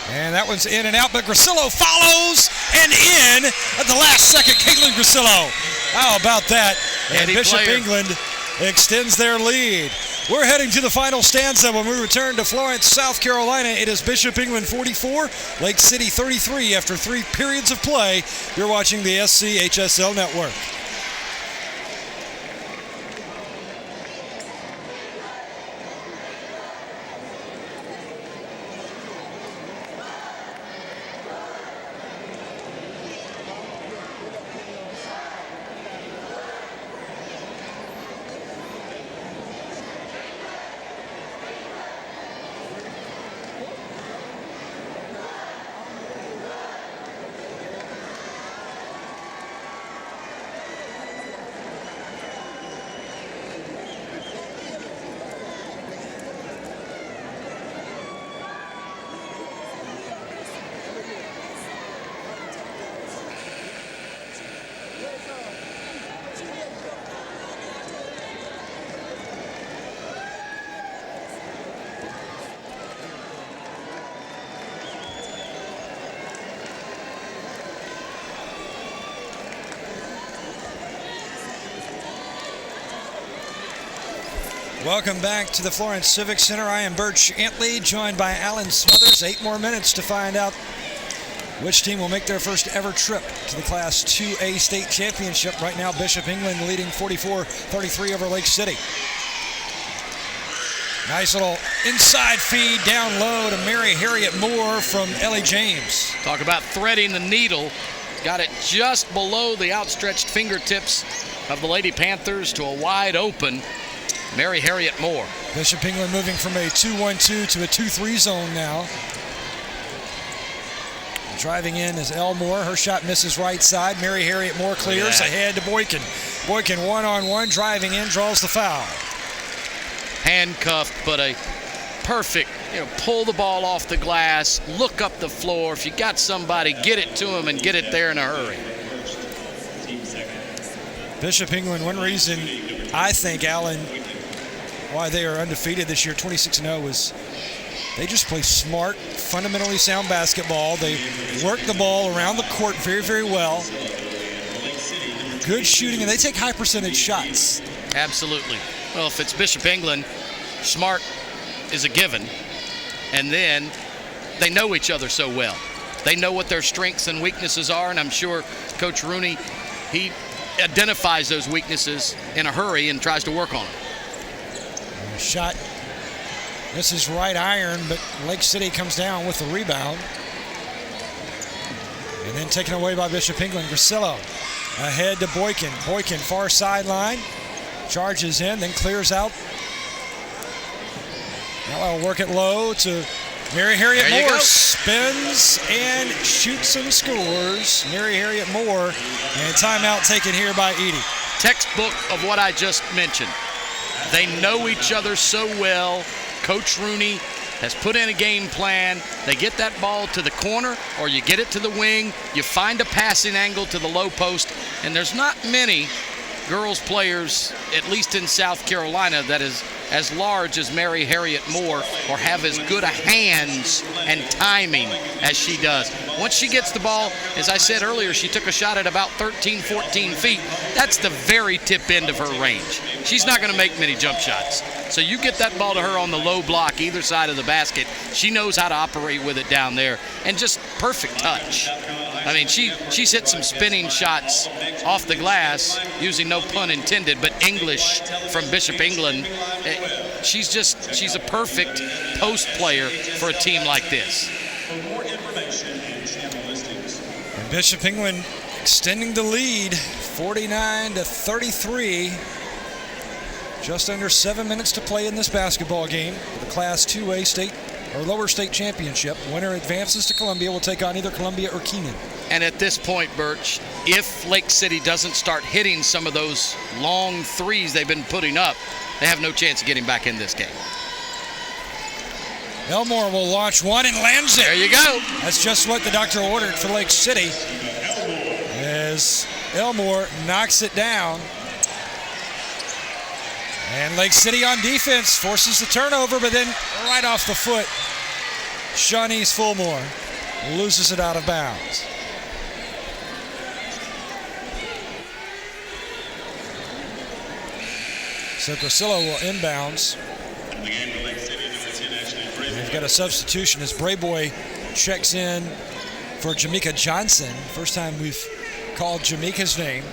and that one's in and out, but Grasillo follows and in at the last second. Caitlin Grasillo. How about that? And Bishop England extends their lead. We're heading to the final stanza when we return to Florence, South Carolina. It is Bishop England 44, Lake City 33 after 3 periods of play. You're watching the SCHSL Network. Welcome back to the Florence Civic Center. I am Birch Antley, joined by Alan Smothers. 8 more minutes to find out which team will make their first ever trip to the Class 2A state championship. Right now, Bishop England leading 44-33 over Lake City. Nice little inside feed down low to Mary Harriet Moore from Ellie James. Talk about threading the needle. Got it just below the outstretched fingertips of the Lady Panthers to a wide open Mary Harriet Moore. Bishop England moving from a 2-1-2 to a 2-3 zone now. Driving in is Elmore. Her shot misses right side. Mary Harriet Moore clears ahead to Boykin. Boykin one-on-one, driving in, draws the foul. handcuffed, but a perfect, pull the ball off the glass, look up the floor. If you got somebody, get it to them and get it there in a hurry. Bishop England, one reason I think, Alan, why they are undefeated this year, 26-0, is they just play smart, fundamentally sound basketball. They work the ball around the court very, very well. Good shooting, and they take high percentage shots. Absolutely. Well, if it's Bishop England, smart is a given. And then they know each other so well. They know what their strengths and weaknesses are, and I'm sure Coach Rooney, he identifies those weaknesses in a hurry and tries to work on them. Shot. This is right iron, but Lake City comes down with the rebound. And then taken away by Bishop England. Grasillo ahead to Boykin. Boykin, far sideline. Charges in, then clears out. Now I'll work it low to Mary Harriet Moore. Spins and shoots and scores. Mary Harriet Moore. And timeout taken here by Edie. Textbook of what I just mentioned. They know each other so well. Coach Rooney has put in a game plan. They get that ball to the corner or you get it to the wing. You find a passing angle to the low post. And there's not many girls players, at least in South Carolina, that is as large as Mary Harriet Moore or have as good a hands and timing as she does. Once she gets the ball, as I said earlier, she took a shot at about 13, 14 feet. That's the very tip end of her range. She's not going to make many jump shots. So you get that ball to her on the low block, either side of the basket. She knows how to operate with it down there, and just perfect touch. I mean, she's hit some spinning shots off the glass, using no pun intended, but English from Bishop England. She's a perfect post player for a team like this. And Bishop England extending the lead, 49-33. Just under 7 minutes to play in this basketball game. The Class 2A state or lower state championship. Winner advances to Columbia, will take on either Columbia or Keenan. And at this point, Birch, if Lake City doesn't start hitting some of those long threes they've been putting up, they have no chance of getting back in this game. Elmore will launch one and lands it. There you go. That's just what the doctor ordered for Lake City, as Elmore knocks it down. And Lake City on defense forces the turnover, but then right off the foot, Shawnee's Fulmore loses it out of bounds. So Grasillo will inbounds. They've got a substitution as Brayboy checks in for Jamaica Johnson. First time we've called Jamaica's name.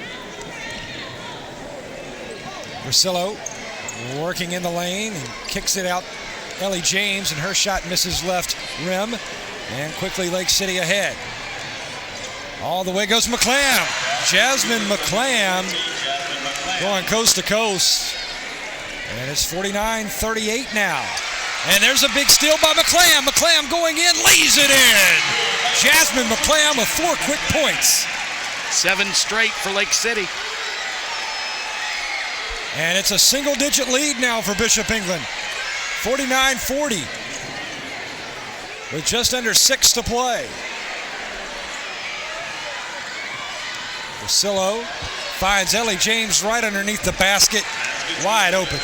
Grasillo working in the lane and kicks it out. Ellie James, and her shot misses left rim. And quickly Lake City ahead. All the way goes McClam. Jasmine McClam going coast to coast. And it's 49-38 now. And there's a big steal by McClam. McClam going in, lays it in. Jasmine McClam with 4 quick points. 7 straight for Lake City. And it's a single-digit lead now for Bishop England. 49-40. With just under 6 to play. Grasillo finds Ellie James right underneath the basket. Wide open.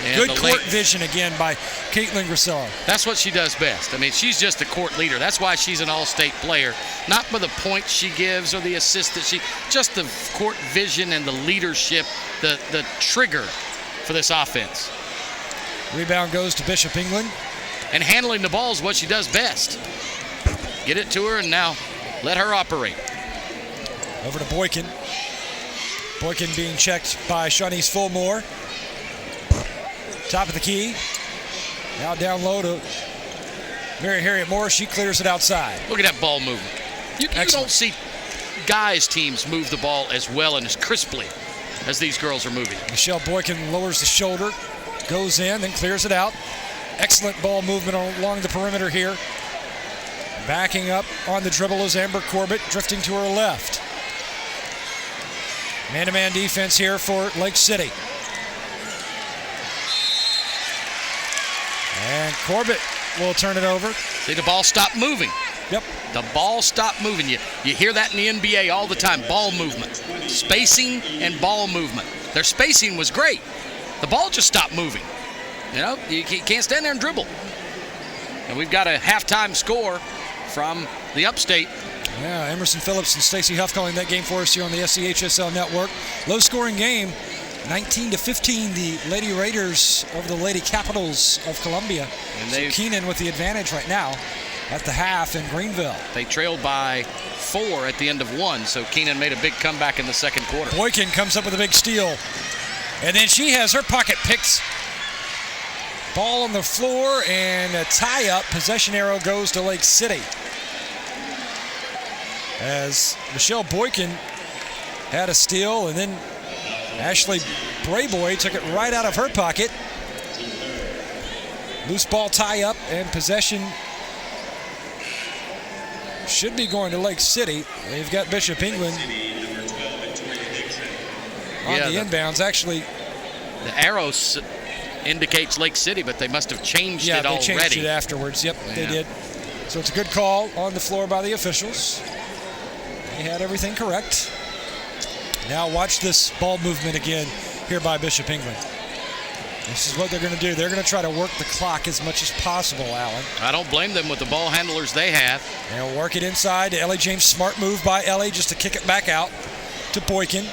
And good court vision again by Caitlin Grasillo. That's what she does best. I mean, she's just a court leader. That's why she's an all-state player. Not for the points she gives or the assists that she, just the court vision and the leadership, the trigger for this offense. Rebound goes to Bishop England. And handling the ball is what she does best. Get it to her and now let her operate. Over to Boykin. Boykin being checked by Shawnee's Fulmore. Top of the key. Now down low to Mary Harriet Moore. She clears it outside. Look at that ball movement. You don't see guys' teams move the ball as well and as crisply as these girls are moving. Michelle Boykin lowers the shoulder, goes in, then clears it out. Excellent ball movement along the perimeter here. Backing up on the dribble is Amber Corbett, drifting to her left. Man-to-man defense here for Lake City. And Corbett will turn it over. See, the ball stopped moving. Yep. The ball stopped moving. You hear that in the NBA all the time, ball movement. Spacing and ball movement. Their spacing was great. The ball just stopped moving. You know, you can't stand there and dribble. And we've got a halftime score from the Upstate. Yeah, Emerson Phillips and Stacy Huff calling that game for us here on the SCHSL Network. Low-scoring game, 19-15, the Lady Raiders over the Lady Capitals of Columbia. And so Keenan with the advantage right now at the half in Greenville. They trailed by 4 at the end of 1, so Keenan made a big comeback in the second quarter. Boykin comes up with a big steal. And then she has her pocket picked. Ball on the floor and a tie-up. Possession arrow goes to Lake City. As Michelle Boykin had a steal, and then Ashley Brayboy took it right out of her pocket. Loose ball tie-up and possession should be going to Lake City. They've got Bishop England on the inbounds. Actually, the arrow indicates Lake City, but they must have changed it already. Yeah, they changed it afterwards. Yep, they did. So it's a good call on the floor by the officials. They had everything correct. Now watch this ball movement again here by Bishop England. This is what they're going to do. They're going to try to work the clock as much as possible, Alan. I don't blame them with the ball handlers they have. They'll work it inside to Ellie James. Smart move by Ellie just to kick it back out to Boykin.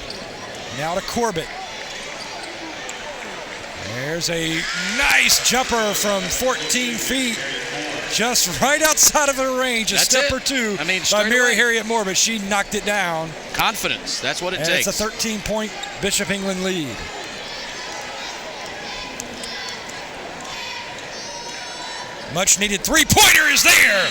Now to Corbett. There's a nice jumper from 14 feet. Just right outside of her range. A step or two by Mary Harriet Moore, but she knocked it down. Confidence, that's what it takes. It's a 13-point Bishop England lead. Much needed three-pointer is there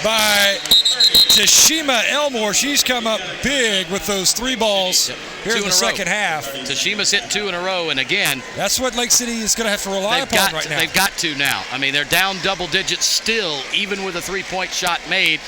by Tashima Elmore. She's come up big with those 3 balls here in the second half. Tashima's hit 2 in a row, and again, that's what Lake City is going to have to rely upon right now. They've got to now. I mean, they're down double digits still, even with a 3-point shot made.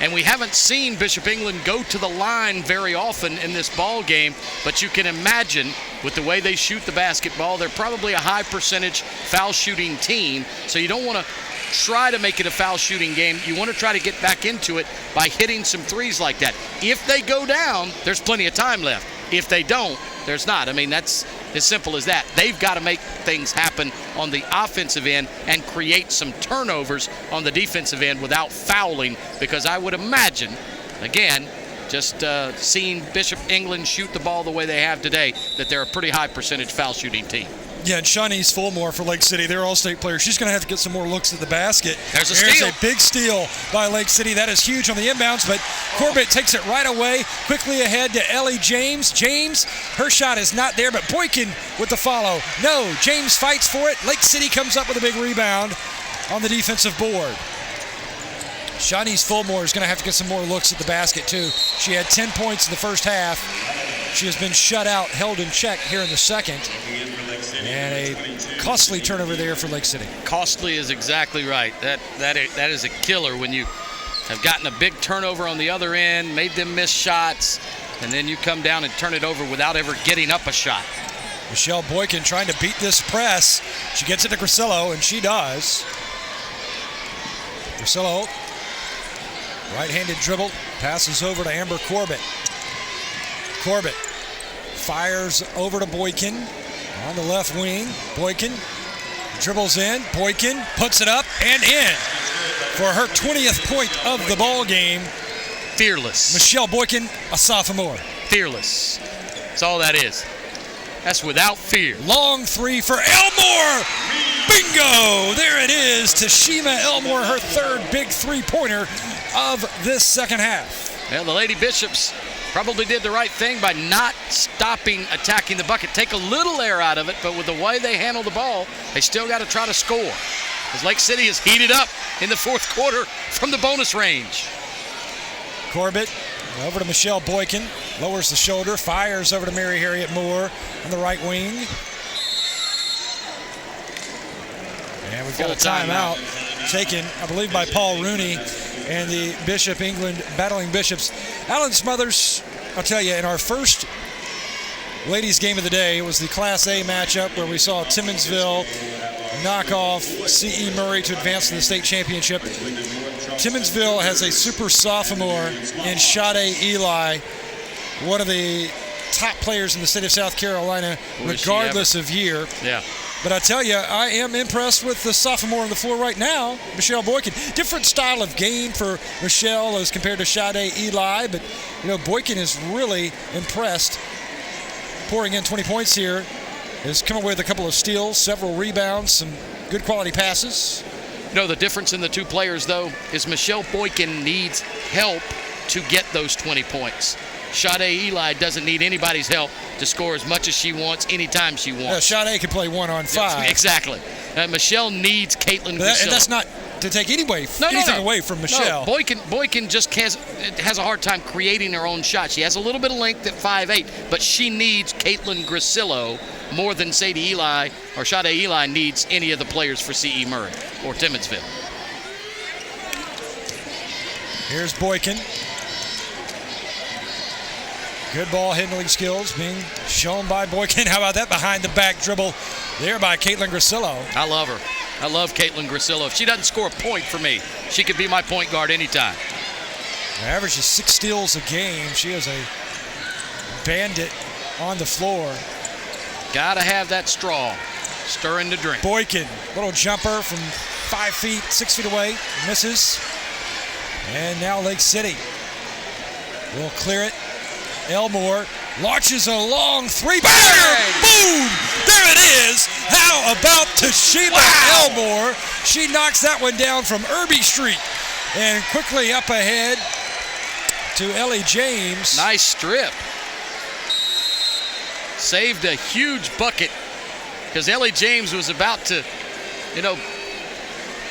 And we haven't seen Bishop England go to the line very often in this ball game, but you can imagine with the way they shoot the basketball, they're probably a high percentage foul shooting team. So you don't want to try to make it a foul shooting game. You want to try to get back into it by hitting some threes like that. If they go down, there's plenty of time left. If they don't, there's not. I mean, that's as simple as that. They've got to make things happen on the offensive end and create some turnovers on the defensive end without fouling, because I would imagine, again, just seeing Bishop England shoot the ball the way they have today, that they're a pretty high percentage foul shooting team. Yeah, and Shawnee's Fulmore for Lake City, they're all-state players. She's going to have to get some more looks at the basket. There's a steal. There's a big steal by Lake City. That is huge on the inbounds, but Corbett takes it right away. Quickly ahead to Ellie James. James, her shot is not there, but Boykin with the follow. No, James fights for it. Lake City comes up with a big rebound on the defensive board. Shawnee's Fulmore is going to have to get some more looks at the basket, too. She had 10 points in the first half. She has been shut out, held in check here in the second. And a costly turnover there for Lake City. Costly is exactly right. That is a killer when you have gotten a big turnover on the other end, made them miss shots, and then you come down and turn it over without ever getting up a shot. Michelle Boykin trying to beat this press. She gets it to Grisillo, and she does. Grisillo, right-handed dribble, passes over to Amber Corbett. Corbett fires over to Boykin on the left wing. Boykin dribbles in. Boykin puts it up and in for her 20th point of the ball game. Fearless. Michelle Boykin, a sophomore. Fearless. That's all that is. That's without fear. Long 3 for Elmore. Bingo! There it is. Tashima Elmore, her 3rd big 3-pointer of this second half. Well, the Lady Bishops probably did the right thing by not stopping attacking the bucket. Take a little air out of it, but with the way they handle the ball, they still got to try to score. As Lake City is heated up in the 4th quarter from the bonus range. Corbett over to Michelle Boykin, lowers the shoulder, fires over to Mary Harriet Moore on the right wing. And we've got a timeout taken, I believe, by Paul Rooney and the Bishop England Battling Bishops. Alan Smothers, I'll tell you, in our first ladies' game of the day. It was the Class A matchup where we saw Timminsville knock off C.E. Murray to advance to the state championship. Timminsville has a super sophomore in Sade Eli, one of the top players in the state of South Carolina, regardless of year. Yeah. But I tell you, I am impressed with the sophomore on the floor right now, Michelle Boykin. Different style of game for Michelle as compared to Sade Eli, but Boykin is really impressed. Pouring in 20 points here, has come away with a couple of steals, several rebounds, some good quality passes. The difference in the two players, though, is Michelle Boykin needs help to get those 20 points. Sade Eli doesn't need anybody's help to score as much as she wants, anytime she wants. Sade can play 1-on-5. Exactly. Michelle needs Caitlin Grisilla. And that's not to take anything away from Michelle. No, Boykin just has a hard time creating her own shot. She has a little bit of length at 5'8", but she needs Caitlin Grisilla more than Sadie Eli or Sade Eli needs any of the players for C.E. Murray or Timminsville. Here's Boykin. Good ball handling skills being shown by Boykin. How about that behind the back dribble there by Caitlin Grisilla? I love her. I love Caitlin Grisilla. If she doesn't score a point for me, she could be my point guard anytime. Averages 6 steals a game. She is a bandit on the floor. Gotta have that straw stirring the drink. Boykin, little jumper from 5 feet, 6 feet away, misses. And now Lake City will clear it. Elmore launches a long three. Bang! Boom! There it is. How about Tashima Elmore? She knocks that one down from Irby Street. And quickly up ahead to Ellie James. Nice strip. Saved a huge bucket because Ellie James was about to,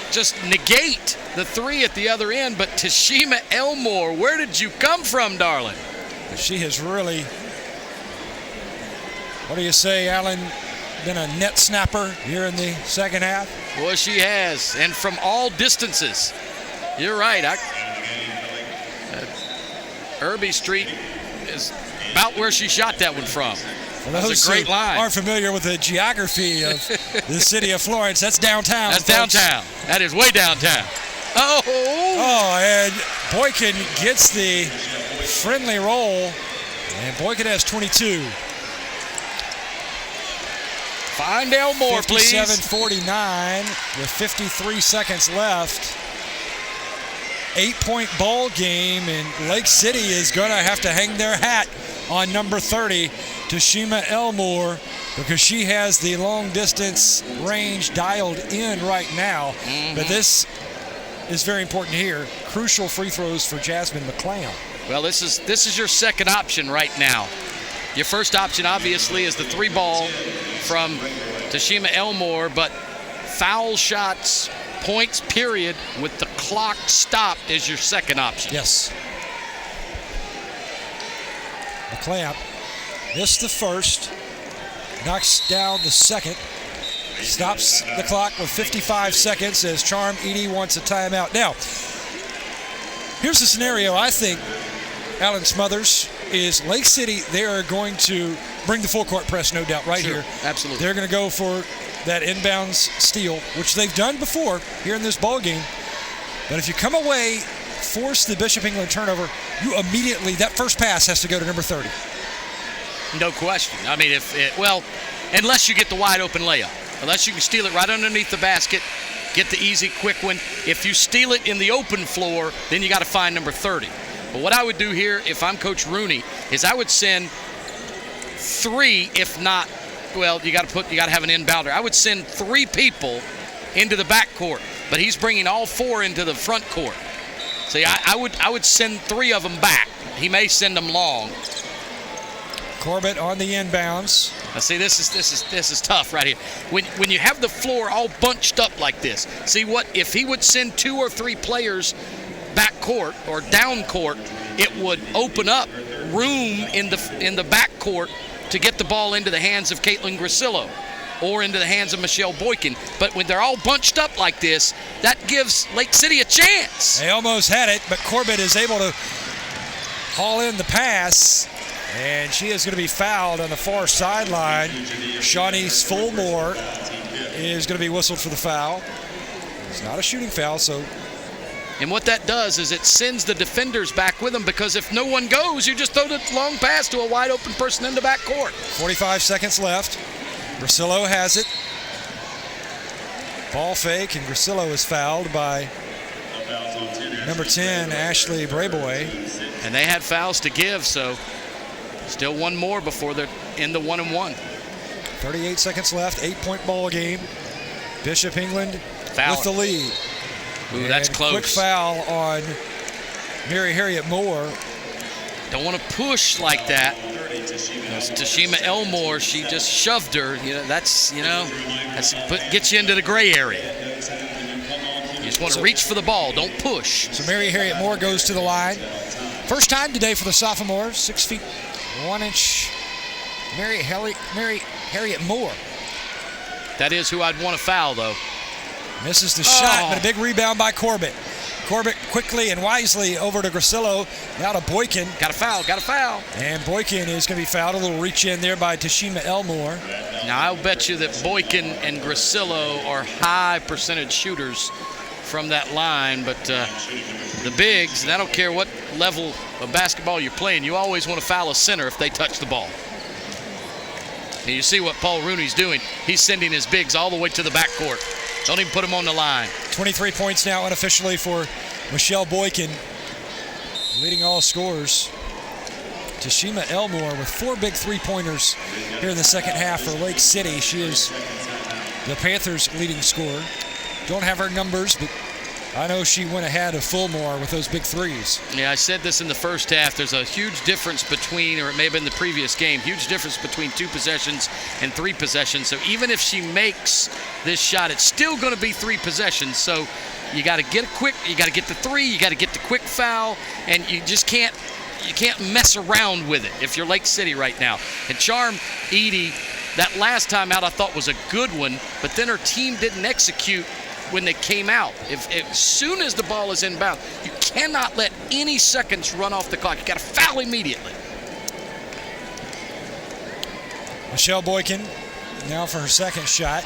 just negate the three at the other end. But Tashima Elmore, where did you come from, darling? She has really, what do you say, Alan, been a net snapper here in the second half? Well, she has, and from all distances. You're right. Irby Street is about where she shot that one from. That's a great line. Aren't familiar with the geography of the city of Florence. That's downtown. That's folks. Downtown. That is way downtown. Oh, and Boykin gets the friendly roll, and Boykin has 22. Find Elmore, please. 57-49 with 53 seconds left. 8-point ball game, and Lake City is going to have to hang their hat on number 30, Tashima Elmore, because she has the long distance range dialed in right now. Mm-hmm. But this is very important here. Crucial free throws for Jasmine McClown. Well, this is your second option right now. Your first option, obviously, is the 3-ball from Tashima Elmore, but foul shots, points, period, with the clock stopped is your second option. Yes. McClown missed the first, knocks down the second, stops the clock with 55 seconds as Charm Edie wants a timeout. Now, here's the scenario I think, Alan Smothers, is Lake City, they are going to bring the full court press, no doubt, right here. Absolutely. They're going to go for that inbounds steal, which they've done before here in this ball game. But if you come away, force the Bishop England turnover, you immediately, that first pass has to go to number 30. No question. I mean, unless you get the wide open layup, unless you can steal it right underneath the basket, get the easy, quick one. If you steal it in the open floor, then you got to find number 30. But what I would do here, if I'm Coach Rooney, is I would send 3, if not, well, you got to have an inbounder. I would send 3 people into the backcourt, but he's bringing all 4 into the front court. See, I would send 3 of them back. He may send them long. Corbett on the inbounds. Now, see, this is tough right here. When you have the floor all bunched up like this, see what if he would send 2 or 3 players back court or down court, it would open up room in the back court to get the ball into the hands of Caitlin Grisilla or into the hands of Michelle Boykin. But when they're all bunched up like this, that gives Lake City a chance. They almost had it, but Corbett is able to haul in the pass. And she is going to be fouled on the far sideline. Shawnee's Fulmore is going to be whistled for the foul. It's not a shooting foul, so. And what that does is it sends the defenders back with them, because if no one goes, you just throw the long pass to a wide open person in the back court. 45 seconds left. Grasillo has it. Ball fake, and Grasillo is fouled by number 10, Ashley Brayboy. And they had fouls to give, so still one more before they're in the 1-and-1. 38 seconds left, 8-point ball game. Bishop England Foul. with the lead. Ooh, that's close. Quick foul on Mary Harriet Moore. Don't want to push like that. Tashima Elmore, she just shoved her. That's gets you into the gray area. You just want to reach for the ball, don't push. So Mary Harriet Moore goes to the line. First time today for the sophomore, 6 feet 1 inch. Mary Harriet Moore. That is who I'd want to foul, though. Misses the shot, but a big rebound by Corbett. Corbett quickly and wisely over to Grasillo. Now to Boykin. Got a foul. And Boykin is going to be fouled. A little reach in there by Tashima Elmore. Now, I'll bet you that Boykin and Grasillo are high percentage shooters from that line, but the bigs, and I don't care what level of basketball you're playing, you always want to foul a center if they touch the ball. And you see what Paul Rooney's doing. He's sending his bigs all the way to the backcourt. Don't even put them on the line. 23 points now unofficially for Michelle Boykin, leading all scorers. Tashima Elmore with 4 big three-pointers here in the second half for Lake City. She is the Panthers' leading scorer. Don't have her numbers, but I know she went ahead of Fulmore with those big threes. Yeah, I said this in the first half. There's a huge difference between, or it may have been the previous game, huge difference between 2 possessions and 3 possessions. So even if she makes this shot, it's still going to be 3 possessions. So you got to get you got to get the 3, you got to get the quick foul, and you just can't mess around with it if you're Lake City right now. And Charm Edie, that last time out I thought was a good one, but then her team didn't execute when they came out. As soon as the ball is inbound, you cannot let any seconds run off the clock. You got to foul immediately. Michelle Boykin now for her second shot.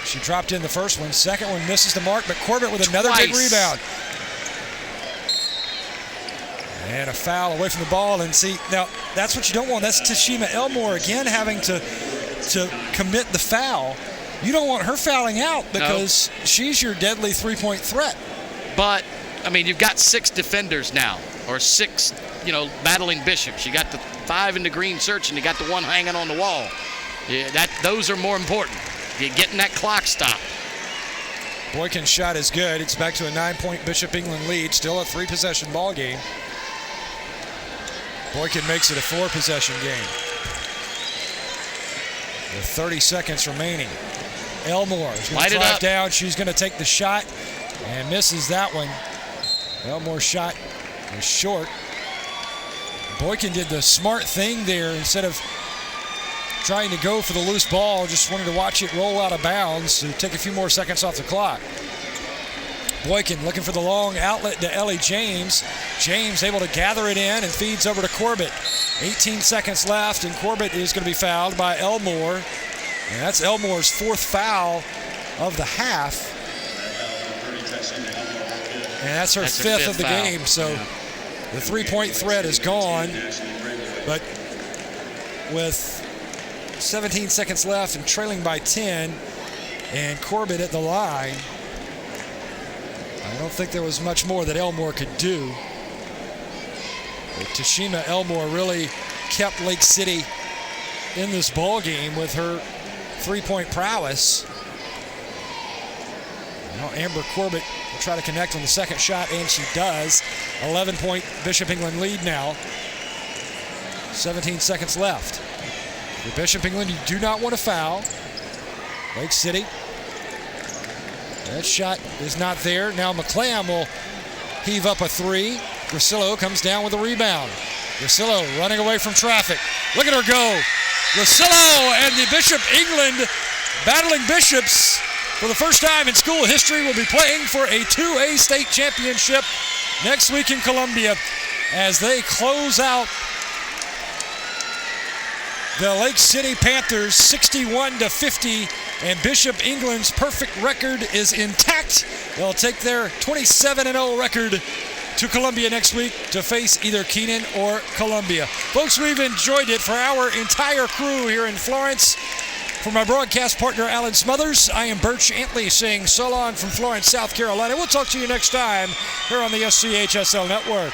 She dropped in the first one. Second one misses the mark, but Corbett with another big rebound. And a foul away from the ball. And see, now that's what you don't want. That's Tashima Elmore again having to commit the foul. You don't want her fouling out because she's your deadly three-point threat. But, I mean, you've got 6 defenders now, or 6, battling Bishops. You got the 5 in the green search, and you got the 1 hanging on the wall. Yeah, those are more important. You're getting that clock stopped. Boykin's shot is good. It's back to a 9-point Bishop England lead. Still a 3-possession ball game. Boykin makes it a 4-possession game. With 30 seconds remaining. Elmore is going to drive down. She's going to take the shot and misses that one. Elmore's shot was short. Boykin did the smart thing there. Instead of trying to go for the loose ball, just wanted to watch it roll out of bounds to take a few more seconds off the clock. Boykin looking for the long outlet to Ellie James. James able to gather it in and feeds over to Corbett. 18 seconds left, and Corbett is going to be fouled by Elmore. And that's Elmore's 4th foul of the half. And that's her 5th of the game. So the 3-point threat is gone. But with 17 seconds left and trailing by 10, and Corbett at the line, I don't think there was much more that Elmore could do. But Tashima Elmore really kept Lake City in this ball game with her 3-point prowess. Now Amber Corbett will try to connect on the second shot, and she does. 11-point Bishop England lead now. 17 seconds left. For Bishop England, you do not want to foul. Lake City. That shot is not there. Now McClam will heave up a 3. Grasillo comes down with a rebound. Grasillo running away from traffic. Look at her go. Grasillo and the Bishop England battling Bishops for the first time in school history will be playing for a 2A state championship next week in Columbia as they close out the Lake City Panthers 61-50, and Bishop England's perfect record is intact. They'll take their 27-0 record to Columbia next week to face either Keenan or Columbia. Folks, we've enjoyed it for our entire crew here in Florence. For my broadcast partner, Alan Smothers, I am Birch Antley saying so long from Florence, South Carolina. We'll talk to you next time here on the SCHSL Network.